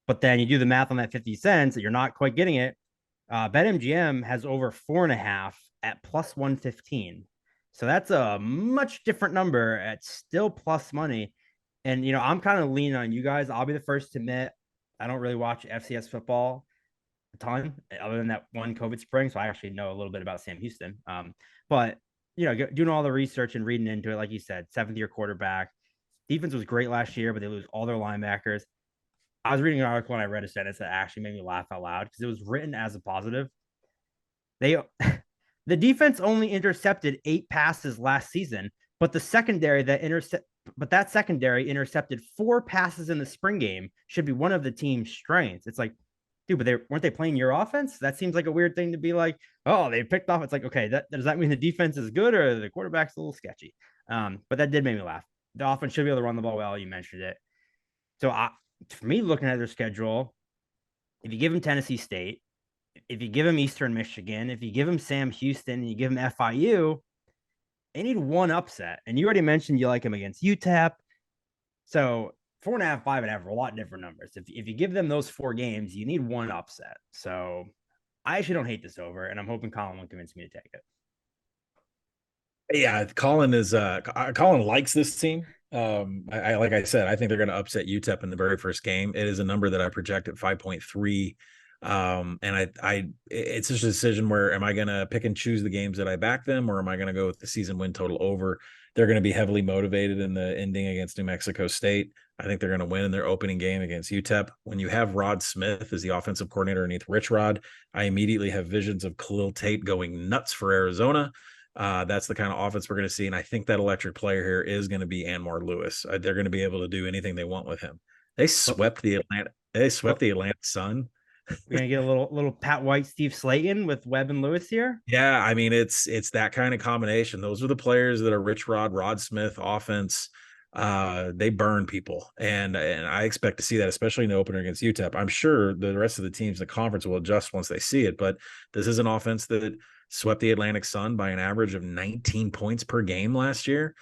but then you do the math on that 50 cents, you're not quite getting it. BetMGM has over 4.5 at plus 115. So that's a much different number at still plus money. And, I'm kind of leaning on you guys. I'll be the first to admit I don't really watch FCS football a ton other than that one COVID spring. So I actually know a little bit about Sam Houston. But, doing all the research and reading into it, like you said, 7th-year quarterback. Defense was great last year, but they lose all their linebackers. I was reading an article and I read a sentence that actually made me laugh out loud because it was written as a positive. The defense only intercepted 8 passes last season, but that secondary intercepted 4 passes in the spring game should be one of the team's strengths. It's like, dude, but weren't they playing your offense? That seems like a weird thing to be like, oh, they picked off. It's like, okay, does that mean the defense is good or the quarterback's a little sketchy? But that did make me laugh. The offense should be able to run the ball well. You mentioned it. So for me, looking at their schedule, if you give them Tennessee State, if you give them Eastern Michigan, if you give them Sam Houston, and you give them FIU, they need one upset. And you already mentioned you like them against UTEP. So 4.5, 5.5 are a lot different numbers. If you give them those 4 games, you need one upset. So I actually don't hate this over, and I'm hoping Colin will convince me to take it. Yeah, Colin likes this team. I like I said, I think they're going to upset UTEP in the very first game. It is a number that I project at 5.3. And it's just a decision where am I going to pick and choose the games that I back them, or am I going to go with the season win total over? They're going to be heavily motivated in the ending against New Mexico State. I think they're going to win in their opening game against UTEP. When you have Rod Smith as the offensive coordinator underneath Rich Rod, I immediately have visions of Khalil Tate going nuts for Arizona. That's the kind of offense we're going to see. And I think that electric player here is going to be Anwar Lewis. They're going to be able to do anything they want with him. They swept the Atlanta Sun. We're gonna get a little Pat White, Steve Slayton with Webb and Lewis here. Yeah, I mean it's that kind of combination. Those are the players that are Rich Rod Smith offense. They burn people, and I expect to see that, especially in the opener against UTEP. I'm sure the rest of the teams in the conference will adjust once they see it, but this is an offense that swept the Atlantic Sun by an average of 19 points per game last year.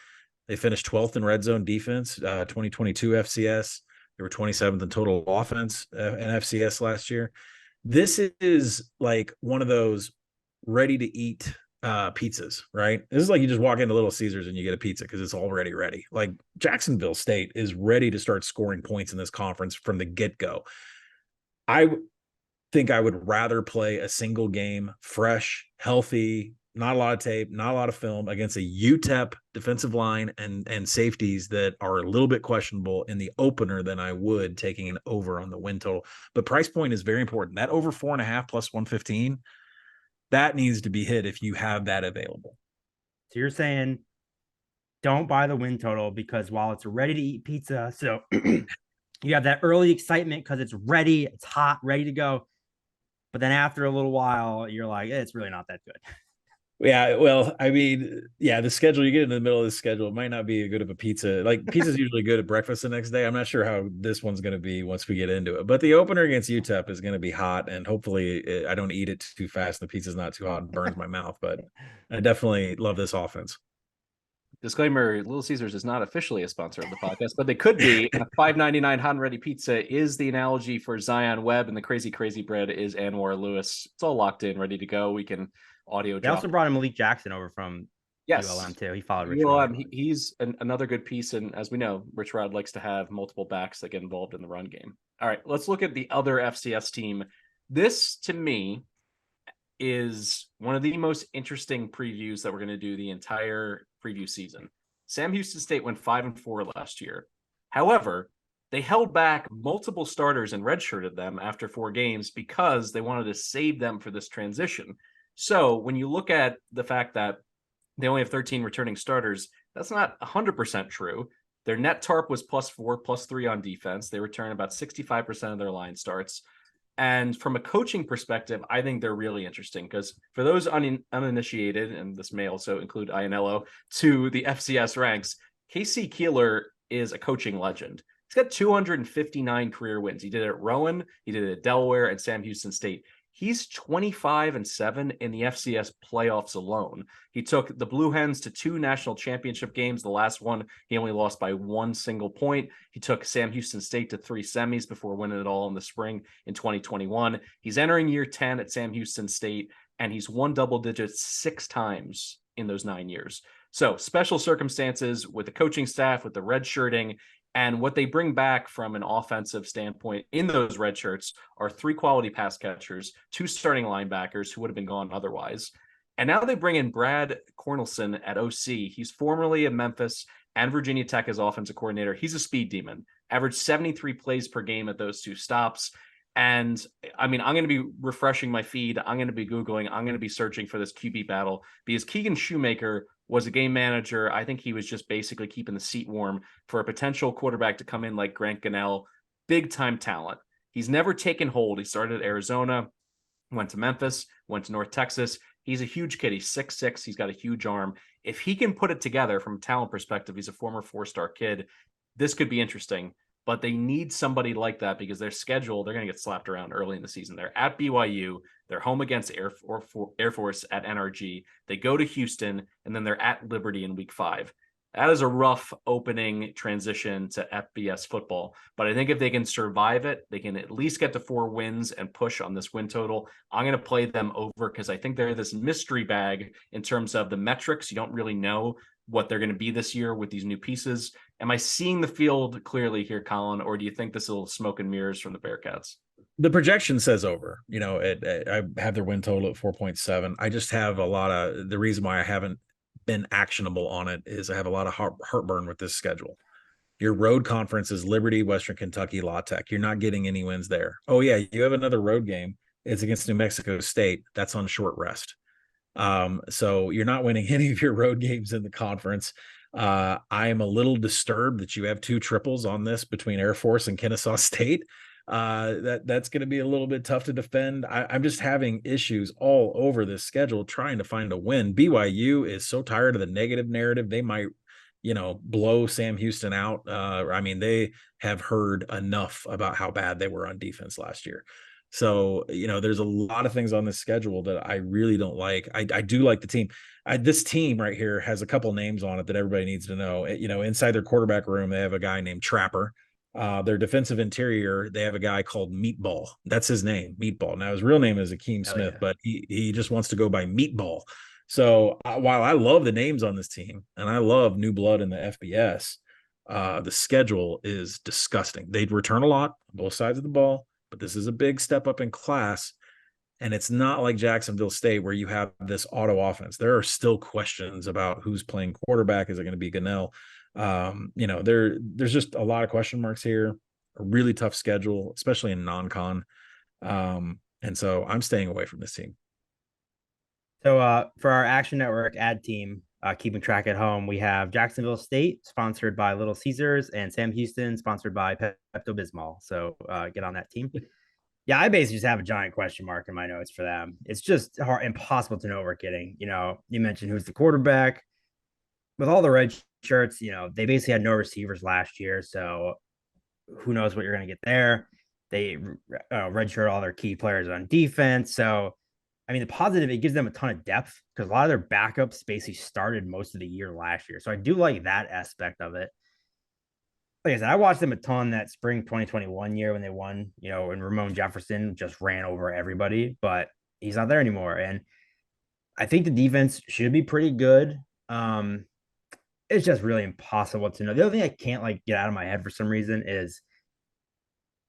They finished 12th in red zone defense, 2022 FCS. They were 27th in total offense in FCS last year. This is like one of those ready-to-eat pizzas, right? This is like you just walk into Little Caesars and you get a pizza because it's already ready. Like Jacksonville State is ready to start scoring points in this conference from the get-go. I think I would rather play a single game, fresh, healthy, not a lot of tape, not a lot of film against a UTEP defensive line and safeties that are a little bit questionable in the opener than I would taking an over on the win total. But price point is very important. That over 4.5 plus 115, that needs to be hit if you have that available. So you're saying don't buy the win total because while it's a ready to eat pizza, so you have that early excitement because it's ready, it's hot, ready to go. But then after a little while, you're like, it's really not that good. Yeah, well, I mean, yeah, the schedule, you get in the middle of the schedule, it might not be good of a pizza. Like pizza's usually good at breakfast the next day. I'm not sure how this one's going to be once we get into it. But the opener against UTEP is going to be hot, and hopefully I don't eat it too fast. The pizza's not too hot and burns my mouth, but I definitely love this offense. Disclaimer, Little Caesars is not officially a sponsor of the podcast, but they could be. And a $5.99 hot and ready pizza is the analogy for Zion Webb, and the crazy, crazy bread is Anwar Lewis. It's all locked in, ready to go. We can audio They drop. also brought in Malik Jackson over from ULM too. He followed Rich Rod. He's another good piece, and as we know, Rich Rod likes to have multiple backs that get involved in the run game. All right, let's look at the other FCS team. This, to me, is one of the most interesting previews that we're going to do the entire preview season. Sam Houston State went 5-4 last year. However, they held back multiple starters and redshirted them after 4 games because they wanted to save them for this transition. So when you look at the fact that they only have 13 returning starters, that's not 100% true. Their net TARP was +4, +3 on defense. They return about 65% of their line starts. And from a coaching perspective, I think they're really interesting because for those uninitiated, and this may also include Ianello, to the FCS ranks, Casey Keeler is a coaching legend. He's got 259 career wins. He did it at Rowan, he did it at Delaware, and Sam Houston State. He's 25-7 in the FCS playoffs alone. He took the Blue Hens to 2 national championship games. The last one, he only lost by 1 single point. He took Sam Houston State to 3 semis before winning it all in the spring in 2021. He's entering year 10 at Sam Houston State, and he's won double digits 6 times in those 9 years. So special circumstances with the coaching staff, with the red shirting, and what they bring back from an offensive standpoint in those red shirts are 3 quality pass catchers, 2 starting linebackers who would have been gone otherwise. And now they bring in Brad Cornelson at OC. He's formerly at Memphis and Virginia Tech as offensive coordinator. He's a speed demon, averaged 73 plays per game at those 2 stops. And I mean, I'm going to be refreshing my feed. I'm going to be Googling. I'm going to be searching for this QB battle because Keegan Shoemaker was a game manager. I think he was just basically keeping the seat warm for a potential quarterback to come in like Grant Gunnell, big time talent. He's never taken hold. He started at Arizona, went to Memphis, went to North Texas. He's a huge kid. He's 6'6". He's got a huge arm. If he can put it together from a talent perspective, he's a former 4-star kid. This could be interesting. But they need somebody like that because their schedule, they're going to get slapped around early in the season. They're at BYU. They're home against Air Force at NRG. They go to Houston, and then they're at Liberty in week 5. That is a rough opening transition to FBS football. But I think if they can survive it, they can at least get to 4 wins and push on this win total. I'm going to play them over because I think they're this mystery bag in terms of the metrics. You don't really know what they're going to be this year with these new pieces. Am I seeing the field clearly here, Colin, or do you think this is a little smoke and mirrors from the Bearcats? The projection says over. You know, I have their win total at 4.7. I just have a lot of, the reason why I haven't been actionable on it is I have a lot of heartburn with this schedule. Your road conference is Liberty, Western Kentucky, La Tech. You're not getting any wins there. Oh yeah, you have another road game. It's against New Mexico State. That's on short rest. So you're not winning any of your road games in the conference. I am a little disturbed that you have 2 triples on this between Air Force and Kennesaw State. That's going to be a little bit tough to defend. I'm just having issues all over this schedule trying to find a win. BYU is so tired of the negative narrative. They might, blow Sam Houston out. I mean, they have heard enough about how bad they were on defense last year. So, there's a lot of things on this schedule that I really don't like. I do like the team. This team right here has a couple names on it that everybody needs to know. Inside their quarterback room, they have a guy named Trapper. Their defensive interior, they have a guy called Meatball. That's his name, Meatball. Now, his real name is Akeem Smith, but he just wants to go by Meatball. So while I love the names on this team and I love new blood in the FBS, the schedule is disgusting. They return a lot on both sides of the ball, but this is a big step up in class. And it's not like Jacksonville State where you have this auto offense. There are still questions about who's playing quarterback. Is it going to be Gunnell? There's just a lot of question marks here. A really tough schedule, especially in non-con. And so I'm staying away from this team. So for our Action Network ad team, keeping track at home, we have Jacksonville State, sponsored by Little Caesars, and Sam Houston, sponsored by Pepto-Bismol. So get on that team. Yeah, I basically just have a giant question mark in my notes for them. It's just impossible to know what we're getting. You mentioned who's the quarterback. With all the red shirts, they basically had no receivers last year. So who knows what you're going to get there. They redshirt all their key players on defense. So, I mean, the positive, it gives them a ton of depth because a lot of their backups basically started most of the year last year. So I do like that aspect of it. Like I said, I watched them a ton that spring 2021 year when they won, and Ramon Jefferson just ran over everybody, but he's not there anymore. And I think the defense should be pretty good. It's just really impossible to know. The other thing I can't get out of my head for some reason is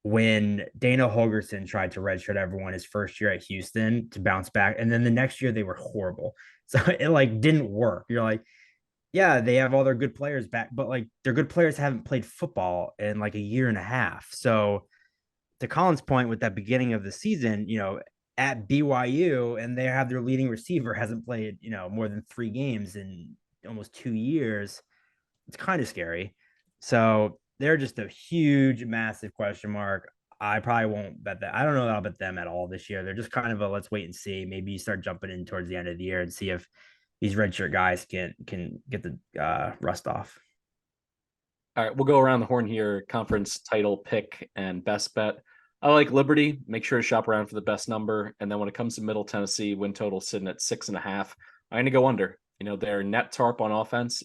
when Dana Holgerson tried to redshirt everyone his first year at Houston to bounce back. And then the next year they were horrible. So it didn't work. You're like, yeah, they have all their good players back, but their good players haven't played football in a year and a half. So to Colin's point with that beginning of the season, at BYU, and they have their leading receiver hasn't played, more than 3 games in almost 2 years. It's kind of scary. So they're just a huge, massive question mark. I probably won't bet that. I don't know that I'll bet them at all this year. They're just kind of a let's wait and see. Maybe you start jumping in towards the end of the year and see if these redshirt guys can get the rust off. All right, we'll go around the horn here. Conference title pick and best bet. I like Liberty. Make sure to shop around for the best number. And then when it comes to Middle Tennessee, win total sitting at 6.5. I'm going to go under. Their net tarp on offense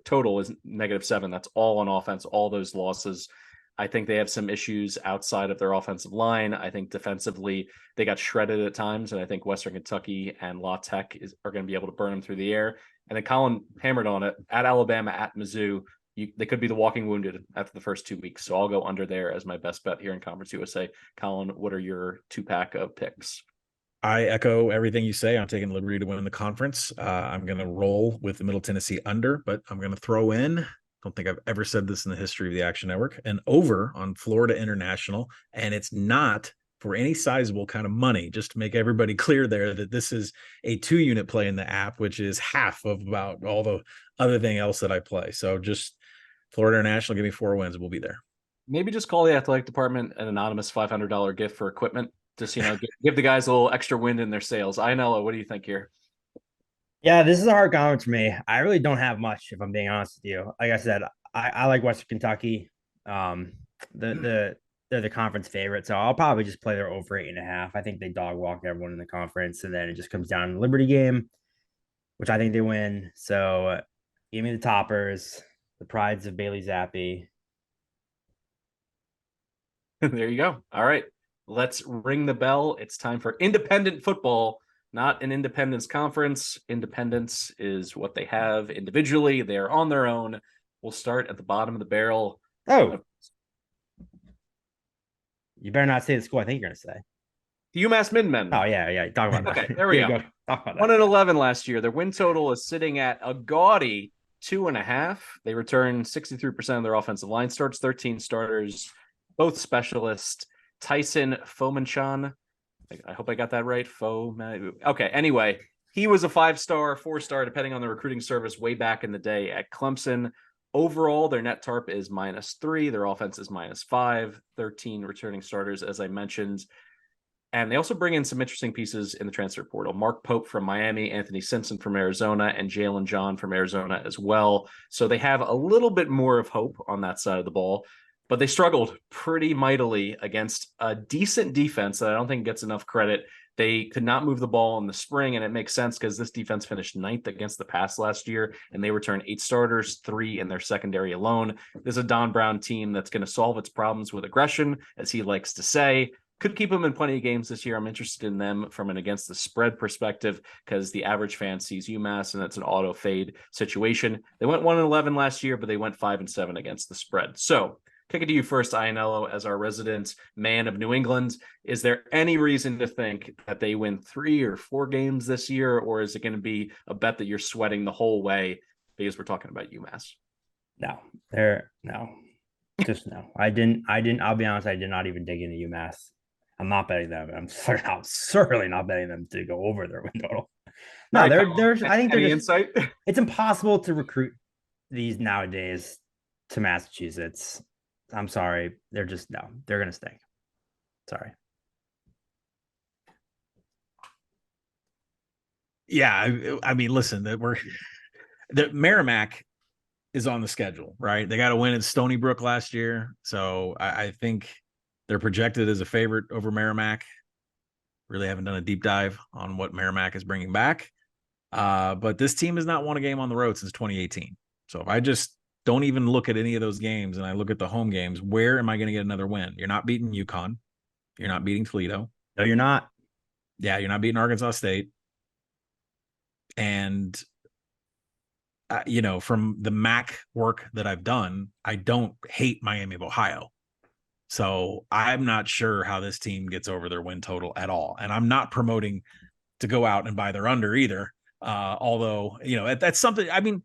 total is -7. That's all on offense, all those losses. I think they have some issues outside of their offensive line. I think defensively they got shredded at times, and I think Western Kentucky and La Tech are going to be able to burn them through the air. And then Colin hammered on it at Alabama, at Mizzou. They could be the walking wounded after the first 2 weeks. So I'll go under there as my best bet here in Conference USA. Colin, what are your 2-pack of picks? I echo everything you say. I'm taking Liberty to win the conference. I'm going to roll with the Middle Tennessee under, but I'm going to throw in, don't think I've ever said this in the history of the Action Network, an over on Florida International. And it's not for any sizable kind of money, just to make everybody clear there that this is a 2-unit play in the app, which is half of about all the other thing else that I play. So just Florida International, give me 4 wins. We'll be there. Maybe just call the athletic department an anonymous $500 gift for equipment. Just, give the guys a little extra wind in their sails. Ianella, what do you think here? Yeah, this is a hard conference for me. I really don't have much, if I'm being honest with you. Like I said, I like Western Kentucky. They're the conference favorite, so I'll probably just play their over 8.5. I think they dog walk everyone in the conference, and then it just comes down to the Liberty game, which I think they win. So give me the Toppers, the prides of Bailey Zappi. There you go. All right. Let's ring the bell. It's time for independent football, not an independence conference. Independence is what they have individually. They are on their own. We'll start at the bottom of the barrel. Oh, you better not say the school I think you're going to say. The UMASS Midmen. Oh, yeah. Talk about that. Okay, there we go. 1-11 last year. Their win total is sitting at a gaudy 2.5. They return 63% of their offensive line starts, 13 starters, both specialists. Tyson Fomanchan. I hope I got that right. Okay, anyway, he was a 5-star, 4-star, depending on the recruiting service way back in the day at Clemson. Overall, their net tarp is -3. Their offense is -5. 13 returning starters, as I mentioned. And they also bring in some interesting pieces in the transfer portal. Mark Pope from Miami, Anthony Simpson from Arizona, and Jalen John from Arizona as well. So they have a little bit more of hope on that side of the ball. But they struggled pretty mightily against a decent defense that I don't think gets enough credit. They could not move the ball in the spring, and it makes sense because this defense finished 9th against the pass last year, and they returned 8 starters, 3 in their secondary alone. This is a Don Brown team that's going to solve its problems with aggression, as he likes to say. Could keep them in plenty of games this year. I'm interested in them from an against the spread perspective because the average fan sees UMass, and it's an auto fade situation. They went 1-11 last year, but they went 5-7 against the spread. So kick it to you first, Ianello, as our resident man of New England. Is there any reason to think that they win 3 or 4 games this year, or is it going to be a bet that you're sweating the whole way because we're talking about UMass? No, just no. I didn't. I'll be honest. I did not even dig into UMass. I'm not betting them. I'm certainly not betting them to go over their win total. No, there's. I think any insight. It's impossible to recruit these nowadays to Massachusetts. I'm sorry. They're going to stink. Sorry. Yeah. I mean, listen, the Merrimack is on the schedule, right? They got a win in Stony Brook last year. So I think they're projected as a favorite over Merrimack. Really haven't done a deep dive on what Merrimack is bringing back. But this team has not won a game on the road since 2018. So if I just don't even look at any of those games and I look at the home games, where am I going to get another win? You're not beating UConn. You're not beating Toledo. No, you're not. Yeah, you're not beating Arkansas State. And, from the MAC work that I've done, I don't hate Miami of Ohio. So I'm not sure how this team gets over their win total at all. And I'm not promoting to go out and buy their under either. Although, that's something, I mean,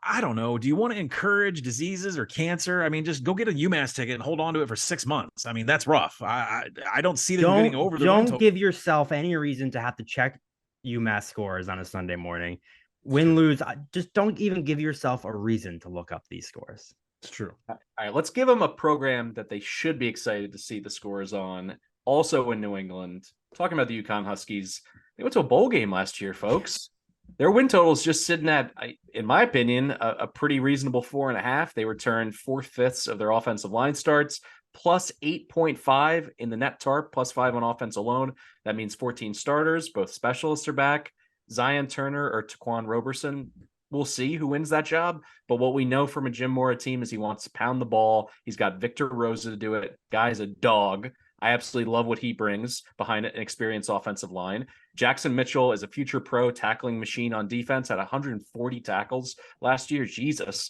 I don't know. Do you want to encourage diseases or cancer? I mean, just go get a UMass ticket and hold on to it for 6 months. I mean, that's rough. I don't see them getting over the win total. Don't give yourself any reason to have to check UMass scores on a Sunday morning. Win, lose, just don't even give yourself a reason to look up these scores. It's true. All right, let's give them a program that they should be excited to see the scores on. Also in New England, talking about the UConn Huskies, they went to a bowl game last year, folks. Their win total is just sitting at, in my opinion, a pretty reasonable 4.5. They returned 4/5 of their offensive line starts, plus 8.5 in the net tarp, plus 5 on offense alone. That means 14 starters. Both specialists are back. Zion Turner or Taquan Roberson. We'll see who wins that job. But what we know from a Jim Mora team is he wants to pound the ball. He's got Victor Rosa to do it. Guy's a dog. I absolutely love what he brings behind an experienced offensive line. Jackson Mitchell is a future pro tackling machine on defense, had 140 tackles last year. Jesus.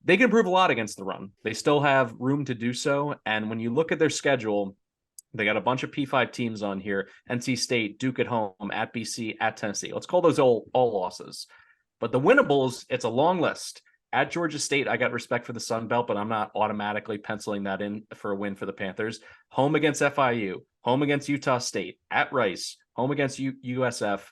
They can improve a lot against the run. They still have room to do so. And when you look at their schedule, they got a bunch of P5 teams on here. NC State, Duke at home, at BC, at Tennessee. Let's call those all losses. But the winnables, it's a long list. At Georgia State, I got respect for the Sun Belt, but I'm not automatically penciling that in for a win for the Panthers. Home against FIU, home against Utah State, at Rice, home against USF,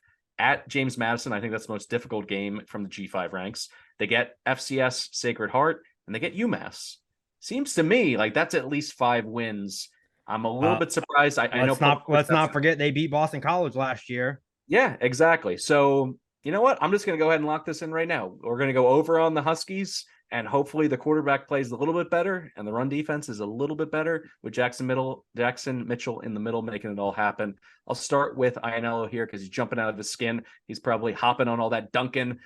at James Madison. I think that's the most difficult game from the G5 ranks. They get FCS Sacred Heart, and they get UMass. Seems to me like that's at least 5 wins. I'm a little bit surprised. Let's not forget they beat Boston College last year. Yeah, exactly. So you know what? I'm just going to go ahead and lock this in right now. We're going to go over on the Huskies, and hopefully the quarterback plays a little bit better, and the run defense is a little bit better with Jackson Mitchell in the middle, making it all happen. I'll start with Ianello here because he's jumping out of his skin. He's probably hopping on all that Duncan.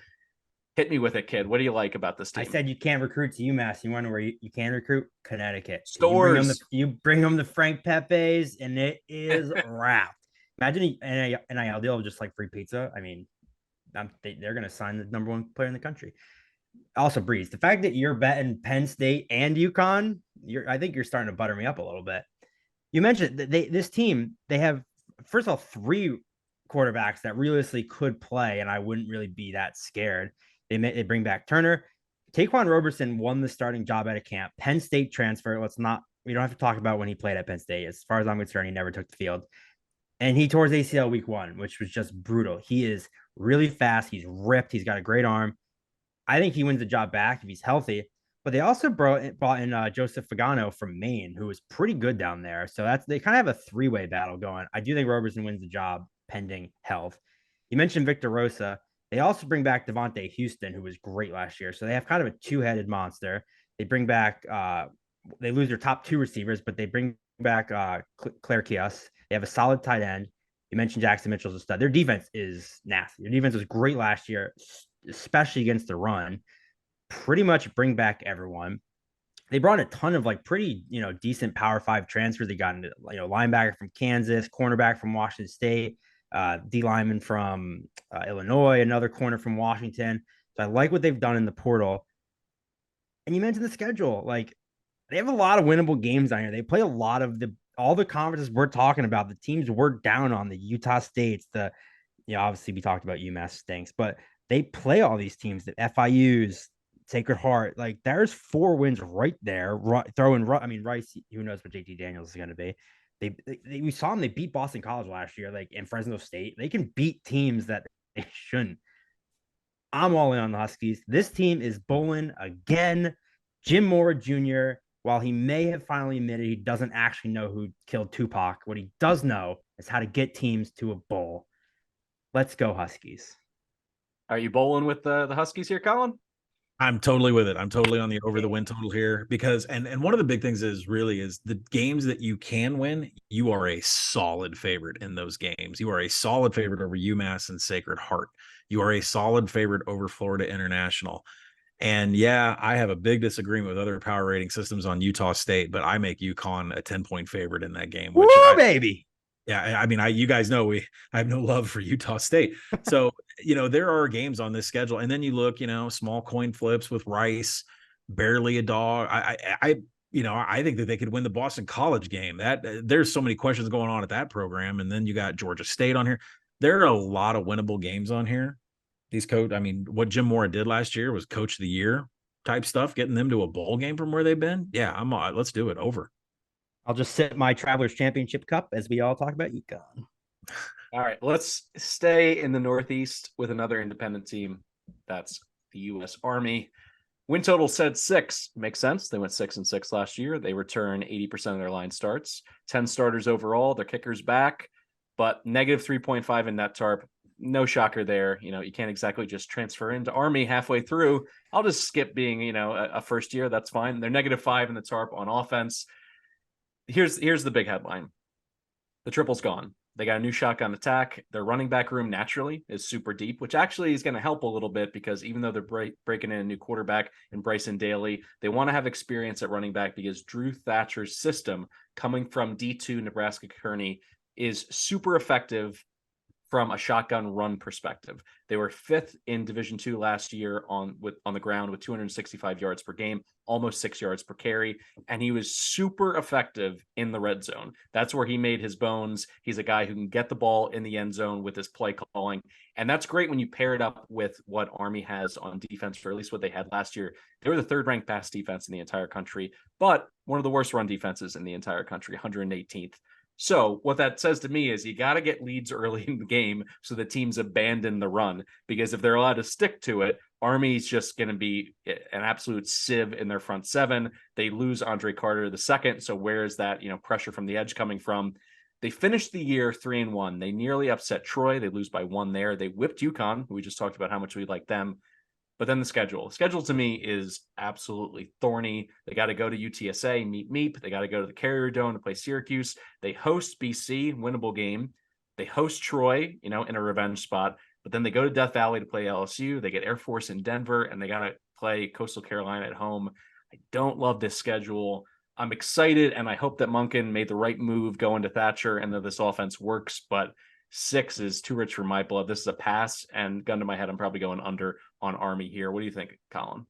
Hit me with it, kid. What do you like about this team? I said you can't recruit to UMass. You want to where you can recruit? Connecticut. Stores. You bring them the Frank Pepes, and it is wrapped. Imagine an NIL deal of just like free pizza. I mean, they're going to sign the number 1 player in the country. Also, Breeze, the fact that you're betting Penn State and UConn, I think you're starting to butter me up a little bit. You mentioned that this team, they have, first of all, 3 quarterbacks that realistically could play, and I wouldn't really be that scared. They bring back Turner. Taquan Roberson won the starting job at a camp. Penn State transfer. We don't have to talk about when he played at Penn State. As far as I'm concerned, he never took the field. And he tore his ACL week 1, which was just brutal. He is really fast. He's ripped. He's got a great arm. I think he wins the job back if he's healthy. But they also brought in Joseph Fagano from Maine, who was pretty good down there. So they kind of have a 3-way battle going. I do think Roberson wins the job pending health. You mentioned Victor Rosa. They also bring back Devontae Houston, who was great last year. So they have kind of a 2-headed monster. They bring back they lose their top 2 receivers, but they bring back Claire Kios. They have a solid tight end. You mentioned Jackson Mitchell's a stud. Their defense is nasty. Their defense was great last year, especially against the run. Pretty much bring back everyone. They brought a ton of pretty, decent Power 5 transfers. They got into, linebacker from Kansas, cornerback from Washington State, D lineman from Illinois, another corner from Washington. So I like what they've done in the portal. And you mentioned the schedule. they have a lot of winnable games down here. They play a lot of all the conferences we're talking about. The teams we're down on, the Utah States, obviously we talked about UMass stinks, but they play all these teams, that FIU's, Sacred Heart. Like there's 4 wins right there. I mean, Rice, who knows what JT Daniels is going to be. We saw them. They beat Boston College last year, like in Fresno State. They can beat teams that they shouldn't. I'm all in on the Huskies. This team is bowling again. Jim Mora Jr., while he may have finally admitted he doesn't actually know who killed Tupac, what he does know is how to get teams to a bowl. Let's go Huskies. Are you bowling with the Huskies here, Colin? I'm totally with it. I'm totally on the over the win total here because and one of the big things is the games that you can win, you are a solid favorite in those games. You are a solid favorite over UMass and Sacred Heart. You are a solid favorite over Florida International. And yeah, I have a big disagreement with other power rating systems on Utah State, but I make UConn a 10-point favorite in that game. Woo, baby. Yeah, I mean, you guys know I have no love for Utah State. So, there are games on this schedule. And then you look, small coin flips with Rice, barely a dog. I think that they could win the Boston College game. There's so many questions going on at that program. And then you got Georgia State on here. There are a lot of winnable games on here. What Jim Mora did last year was coach of the year type stuff, getting them to a bowl game from where they've been. Yeah, let's do it. Over. I'll just sip my Travelers Championship Cup as we all talk about UConn. All right, let's stay in the Northeast with another independent team. That's the U.S. Army. Win total said 6. Makes sense. They went 6-6 last year. They return 80% of their line starts. 10 starters overall. Their kicker's back, but negative 3.5 in net tarp. No shocker there. You can't exactly just transfer into Army halfway through. I'll just skip being, a first year. That's fine. They're negative 5 in the tarp on offense. Here's the big headline. The triple's gone. They got a new shotgun attack. Their running back room naturally is super deep, which actually is going to help a little bit because even though they're breaking in a new quarterback in Bryson Daly, they want to have experience at running back because Drew Thatcher's system coming from D2 Nebraska Kearney is super effective from a shotgun run perspective. They were 5th in Division II last year on the ground with 265 yards per game, almost 6 yards per carry, and he was super effective in the red zone. That's where he made his bones. He's a guy who can get the ball in the end zone with his play calling, and that's great when you pair it up with what Army has on defense, or at least what they had last year. They were the 3rd-ranked pass defense in the entire country, but one of the worst run defenses in the entire country, 118th. So what that says to me is you got to get leads early in the game so the teams abandon the run, because if they're allowed to stick to it, Army's just going to be an absolute sieve in their front 7. They lose Andre Carter II. So where is that, pressure from the edge coming from? They finished the year 3-1. They nearly upset Troy. They lose by 1 there. They whipped UConn, who we just talked about how much we like them. But then the schedule to me is absolutely thorny. They got to go to UTSA, meet Meep. They got to go to the Carrier Dome to play Syracuse. They host BC, winnable game. They host Troy, in a revenge spot. But then they go to Death Valley to play LSU. They get Air Force in Denver, and they got to play Coastal Carolina at home. I don't love this schedule. I'm excited, and I hope that Monken made the right move going to Thatcher and that this offense works, but 6 is too rich for my blood. This is a pass, and gun to my head, I'm probably going under on Army here. What do you think, Colin?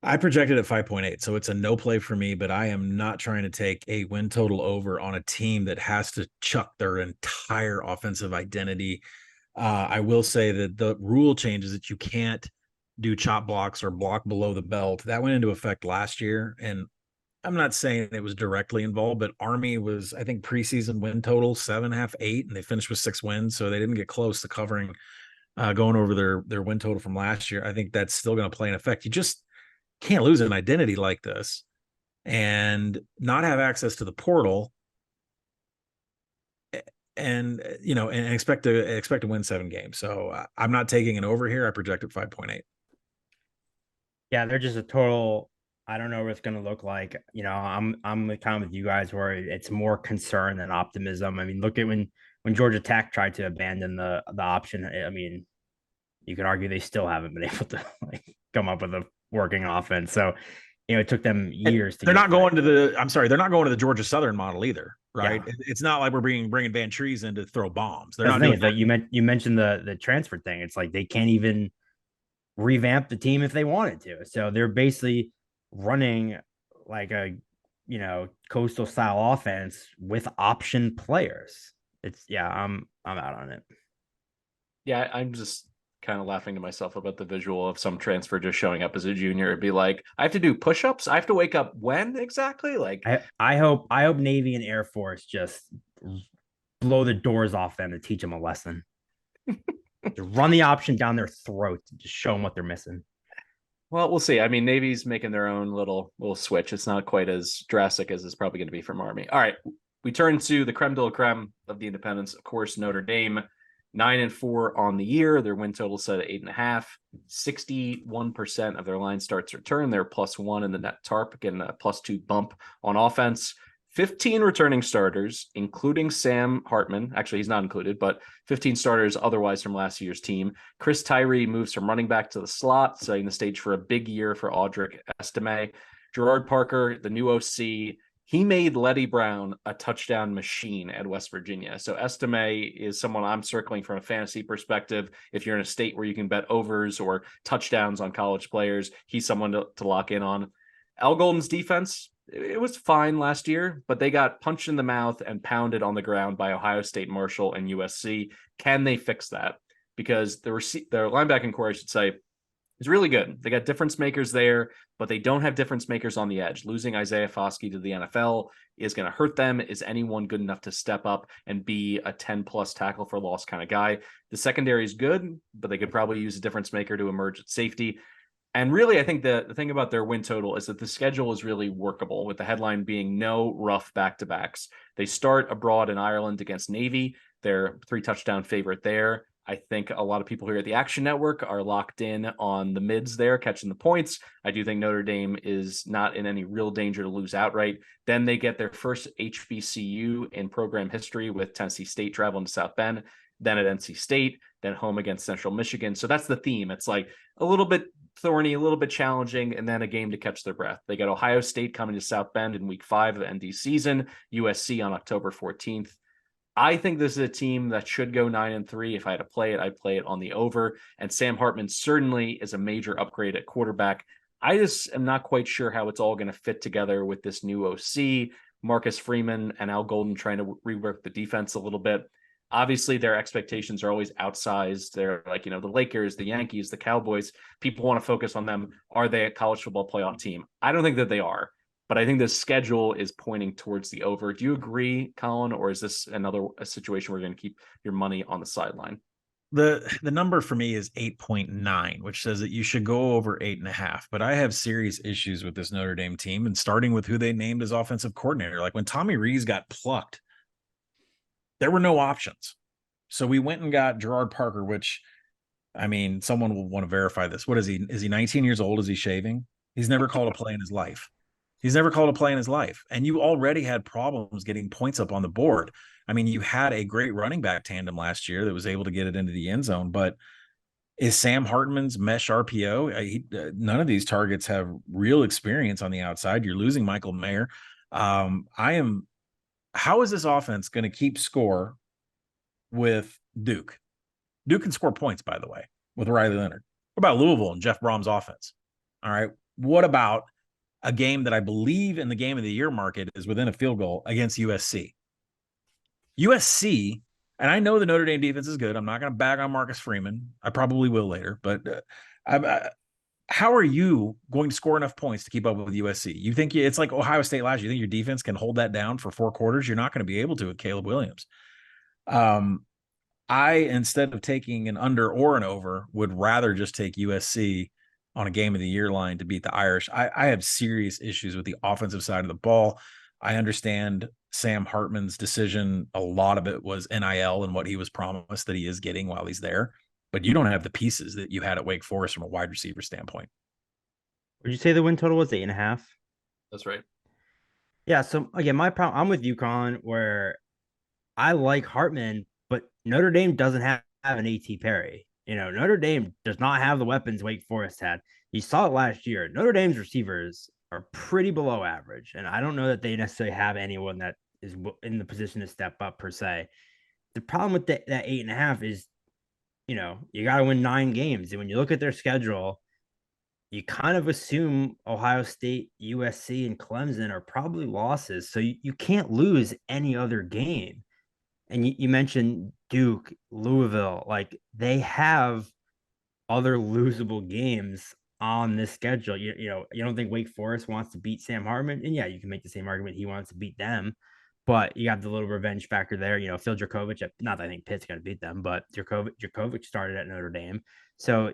I projected at 5.8, so it's a no play for me, but I am not trying to take a win total over on a team that has to chuck their entire offensive identity. I will say that the rule changes that you can't do chop blocks or block below the belt. That went into effect last year, and I'm not saying it was directly involved, but Army was, I think, preseason win total 7.5, 8, and they finished with 6 wins, so they didn't get close to covering going over their win total from last year. I think that's still going to play an effect. You just can't lose an identity like this and not have access to the portal and expect to win 7 games. So I'm not taking an over here. I projected 5.8. Yeah, they're just a total. I don't know what it's going to look like. I'm kind of with you guys where it's more concern than optimism. I mean, look at when Georgia Tech tried to abandon the option. I mean, you can argue they still haven't been able to come up with a working offense. So, it took them years to. They're not going to the Georgia Southern model either, right? Yeah. It's not like we're bringing Van Trees in to throw bombs. They're not doing that. You mentioned the transfer thing. It's like they can't even revamp the team if they wanted to. So they're basically running like a coastal style offense with option players. I'm out on it. Yeah, I'm just kind of laughing to myself about the visual of some transfer just showing up as a junior. It'd be like, I have to do push-ups. I have to wake up when exactly? Like, I hope Navy and Air Force just blow the doors off them to teach them a lesson. Just run the option down their throat to just show them what they're missing. well, we'll see. I mean, Navy's making their own little switch. It's not quite as drastic as it's probably going to be from Army. All right, we turn to the creme de la creme of the independents. Of course, Notre Dame, 9-4 on the year. Their win total set at 8.5. 61% of their line starts return. They're +1 in the net tarp, getting a +2 bump on offense. 15 returning starters, including Sam Hartman. Actually, he's not included, but 15 starters otherwise from last year's team. Chris Tyree moves from running back to the slot, setting the stage for a big year for Audric Estime. Gerard Parker, the new OC, he made Letty Brown a touchdown machine at West Virginia. So Estime is someone I'm circling from a fantasy perspective. If you're in a state where you can bet overs or touchdowns on college players, he's someone to lock in on. Al Golden's defense, it was fine last year, but they got punched in the mouth and pounded on the ground by Ohio State, Marshall, and USC. Can they fix that? Because their linebacking core, I should say, is really good. They got difference makers there, but they don't have difference makers on the edge. Losing Isaiah Foskey to the NFL is going to hurt them. Is anyone good enough to step up and be a 10-plus tackle for loss kind of guy? The secondary is good, but they could probably use a difference maker to emerge at safety. And really, I think the thing about their win total is that the schedule is really workable, with the headline being no rough back-to-backs. They start abroad in Ireland against Navy. They're 3-touchdown favorite there. I think a lot of people here at the Action Network are locked in on the mids there, catching the points. I do think Notre Dame is not in any real danger to lose outright. Then they get their first HBCU in program history with Tennessee State traveling to South Bend, then at NC State, then home against Central Michigan. So that's the theme. It's like a little bit thorny, a little bit challenging, and then a game to catch their breath. They got Ohio State coming to South Bend in week 5 of the ND season, USC on October 14th. I think this is a team that should go 9-3. If I had to play it, I'd play it on the over. And Sam Hartman certainly is a major upgrade at quarterback. I just am not quite sure how it's all going to fit together with this new OC, Marcus Freeman and Al Golden trying to rework the defense a little bit. Obviously, their expectations are always outsized. They're like, the Lakers, the Yankees, the Cowboys. People want to focus on them. Are they a college football playoff team? I don't think that they are, but I think the schedule is pointing towards the over. Do you agree, Colin, or is this a situation where you're going to keep your money on the sideline? The number for me is 8.9, which says that you should go over 8.5. But I have serious issues with this Notre Dame team, and starting with who they named as offensive coordinator. Like when Tommy Rees got plucked, there were no options. So we went and got Gerard Parker, which, I mean, someone will want to verify this. What is he? Is he 19 years old? Is he shaving? He's never called a play in his life. And you already had problems getting points up on the board. I mean, you had a great running back tandem last year that was able to get it into the end zone, but is Sam Hartman's mesh RPO? None of these targets have real experience on the outside. You're losing Michael Mayer. How is this offense going to keep score with Duke? Duke can score points, by the way, with Riley Leonard. What about Louisville and Jeff Brom's offense? All right. What about a game that I believe in the game of the year market is within a field goal against USC? USC, and I know the Notre Dame defense is good. I'm not going to bag on Marcus Freeman. I probably will later, but how are you going to score enough points to keep up with USC? You think it's like Ohio State last year? You think your defense can hold that down for 4 quarters? You're not going to be able to with Caleb Williams. I, instead of taking an under or an over, would rather just take USC on a game of the year line to beat the Irish. I have serious issues with the offensive side of the ball. I understand Sam Hartman's decision. A lot of it was NIL and what he was promised that he is getting while he's there. But you don't have the pieces that you had at Wake Forest from a wide receiver standpoint. Would you say the win total was 8.5? That's right. Yeah. So again, my problem, I'm with UConn, where I like Hartman, but Notre Dame doesn't have an A.T. Perry. Notre Dame does not have the weapons Wake Forest had. You saw it last year. Notre Dame's receivers are pretty below average, and I don't know that they necessarily have anyone that is in the position to step up per se. The problem with that 8.5 is, you got to win 9 games. And when you look at their schedule, you kind of assume Ohio State, USC, and Clemson are probably losses. So you can't lose any other game. And you mentioned Duke, Louisville, like they have other losable games on this schedule. You don't think Wake Forest wants to beat Sam Hartman? And yeah, you can make the same argument he wants to beat them, but you have the little revenge factor there. Phil Dracovic, not that I think Pitt's going to beat them, but Dracovic started at Notre Dame. So,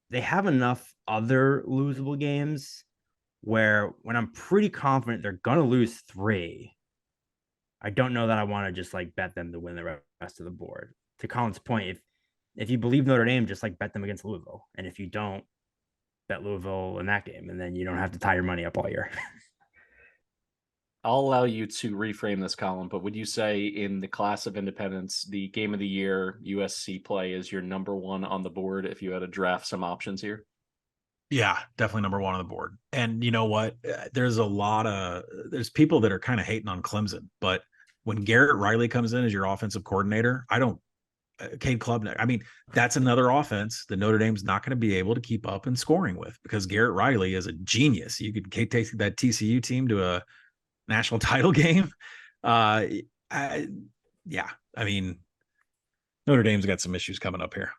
they have enough other losable games where when I'm pretty confident they're going to lose 3, I don't know that I want to just like bet them to win the rest of the board. To Colin's point, if you believe Notre Dame, just like bet them against Louisville. And if you don't, bet Louisville in that game. And then you don't have to tie your money up all year. I'll allow you to reframe this, Colin, but would you say in the class of independence, the game of the year USC play is your number 1 on the board if you had to draft some options here? Yeah, definitely number 1 on the board. And you know what? There's people that are kind of hating on Clemson, but when Garrett Riley comes in as your offensive coordinator, Cade Klubnik, I mean, that's another offense that Notre Dame's not going to be able to keep up and scoring with because Garrett Riley is a genius. You could take that TCU team to a national title game. I mean, Notre Dame's got some issues coming up here.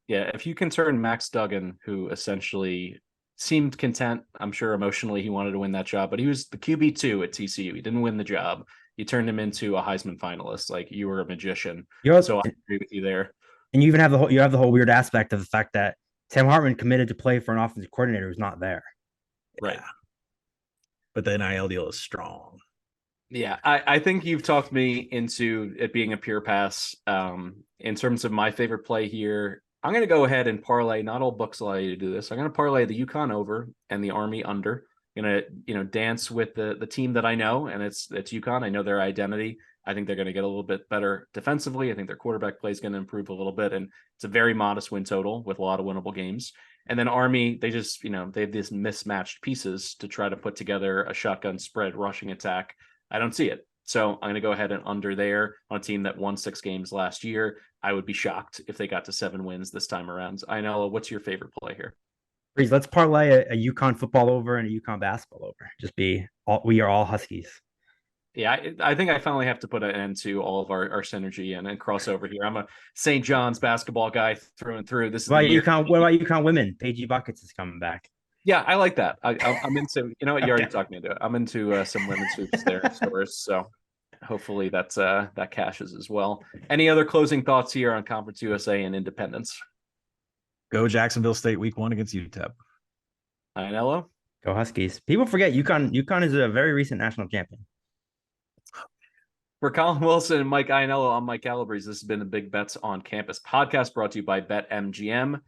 Yeah, if you can turn Max Duggan, who essentially seemed content, I'm sure emotionally he wanted to win that job, but he was the QB2 at TCU. He didn't win the job. You turned him into a Heisman finalist. Like, you were a magician. So I agree with you there. And you even have the whole weird aspect of the fact that Sam Hartman committed to play for an offensive coordinator who's not there. Right. Yeah. But the NIL deal is strong. Yeah, I think you've talked me into it being a pure pass. In terms of my favorite play here, I'm going to go ahead and parlay. Not all books allow you to do this. I'm going to parlay the UConn over and the Army under. I'm going to, dance with the team that I know, and it's UConn. I know their identity. I think they're going to get a little bit better defensively. I think their quarterback play is going to improve a little bit, and it's a very modest win total with a lot of winnable games. And then Army, they just, they have these mismatched pieces to try to put together a shotgun spread rushing attack. I don't see it. So I'm going to go ahead and under there on a team that won 6 games last year. I would be shocked if they got to 7 wins this time around. I know. What's your favorite play here? Please, let's parlay a UConn football over and a UConn basketball over. We are all Huskies. Yeah, I think I finally have to put an end to all of our synergy and crossover here. I'm a St. John's basketball guy through and through. This is what about UConn women? Paige Buckets is coming back. Yeah, I like that. I'm into, you know what, you already talked me into it. I'm into some women's hoops there in stores. So hopefully that cashes as well. Any other closing thoughts here on Conference USA and Independence? Go Jacksonville State week 1 against UTEP. Ianello? Go Huskies. People forget UConn is a very recent national champion. For Colin Wilson and Mike Ianello, I'm Mike Calabrese. This has been the Big Bets on Campus podcast brought to you by BetMGM.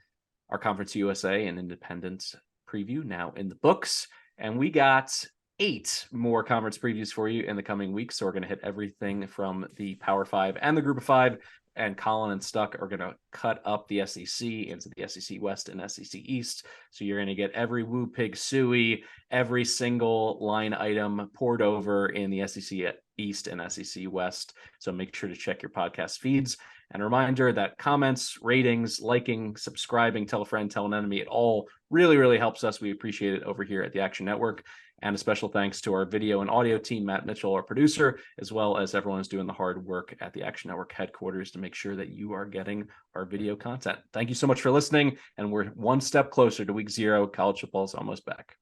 Our Conference USA and Independence preview now in the books. And we got 8 more conference previews for you in the coming weeks. So we're going to hit everything from the Power 5 and the Group of 5. And Colin and Stuck are going to cut up the SEC into the SEC West and SEC East. So you're going to get every woo pig suey, every single line item poured over in the SEC East and SEC West. So make sure to check your podcast feeds. And a reminder that comments, ratings, liking, subscribing, tell a friend, tell an enemy, it all really, really helps us. We appreciate it over here at the Action Network. And a special thanks to our video and audio team, Matt Mitchell, our producer, as well as everyone who's doing the hard work at the Action Network headquarters to make sure that you are getting our video content. Thank you so much for listening. And we're one step closer to week 0. College football is almost back.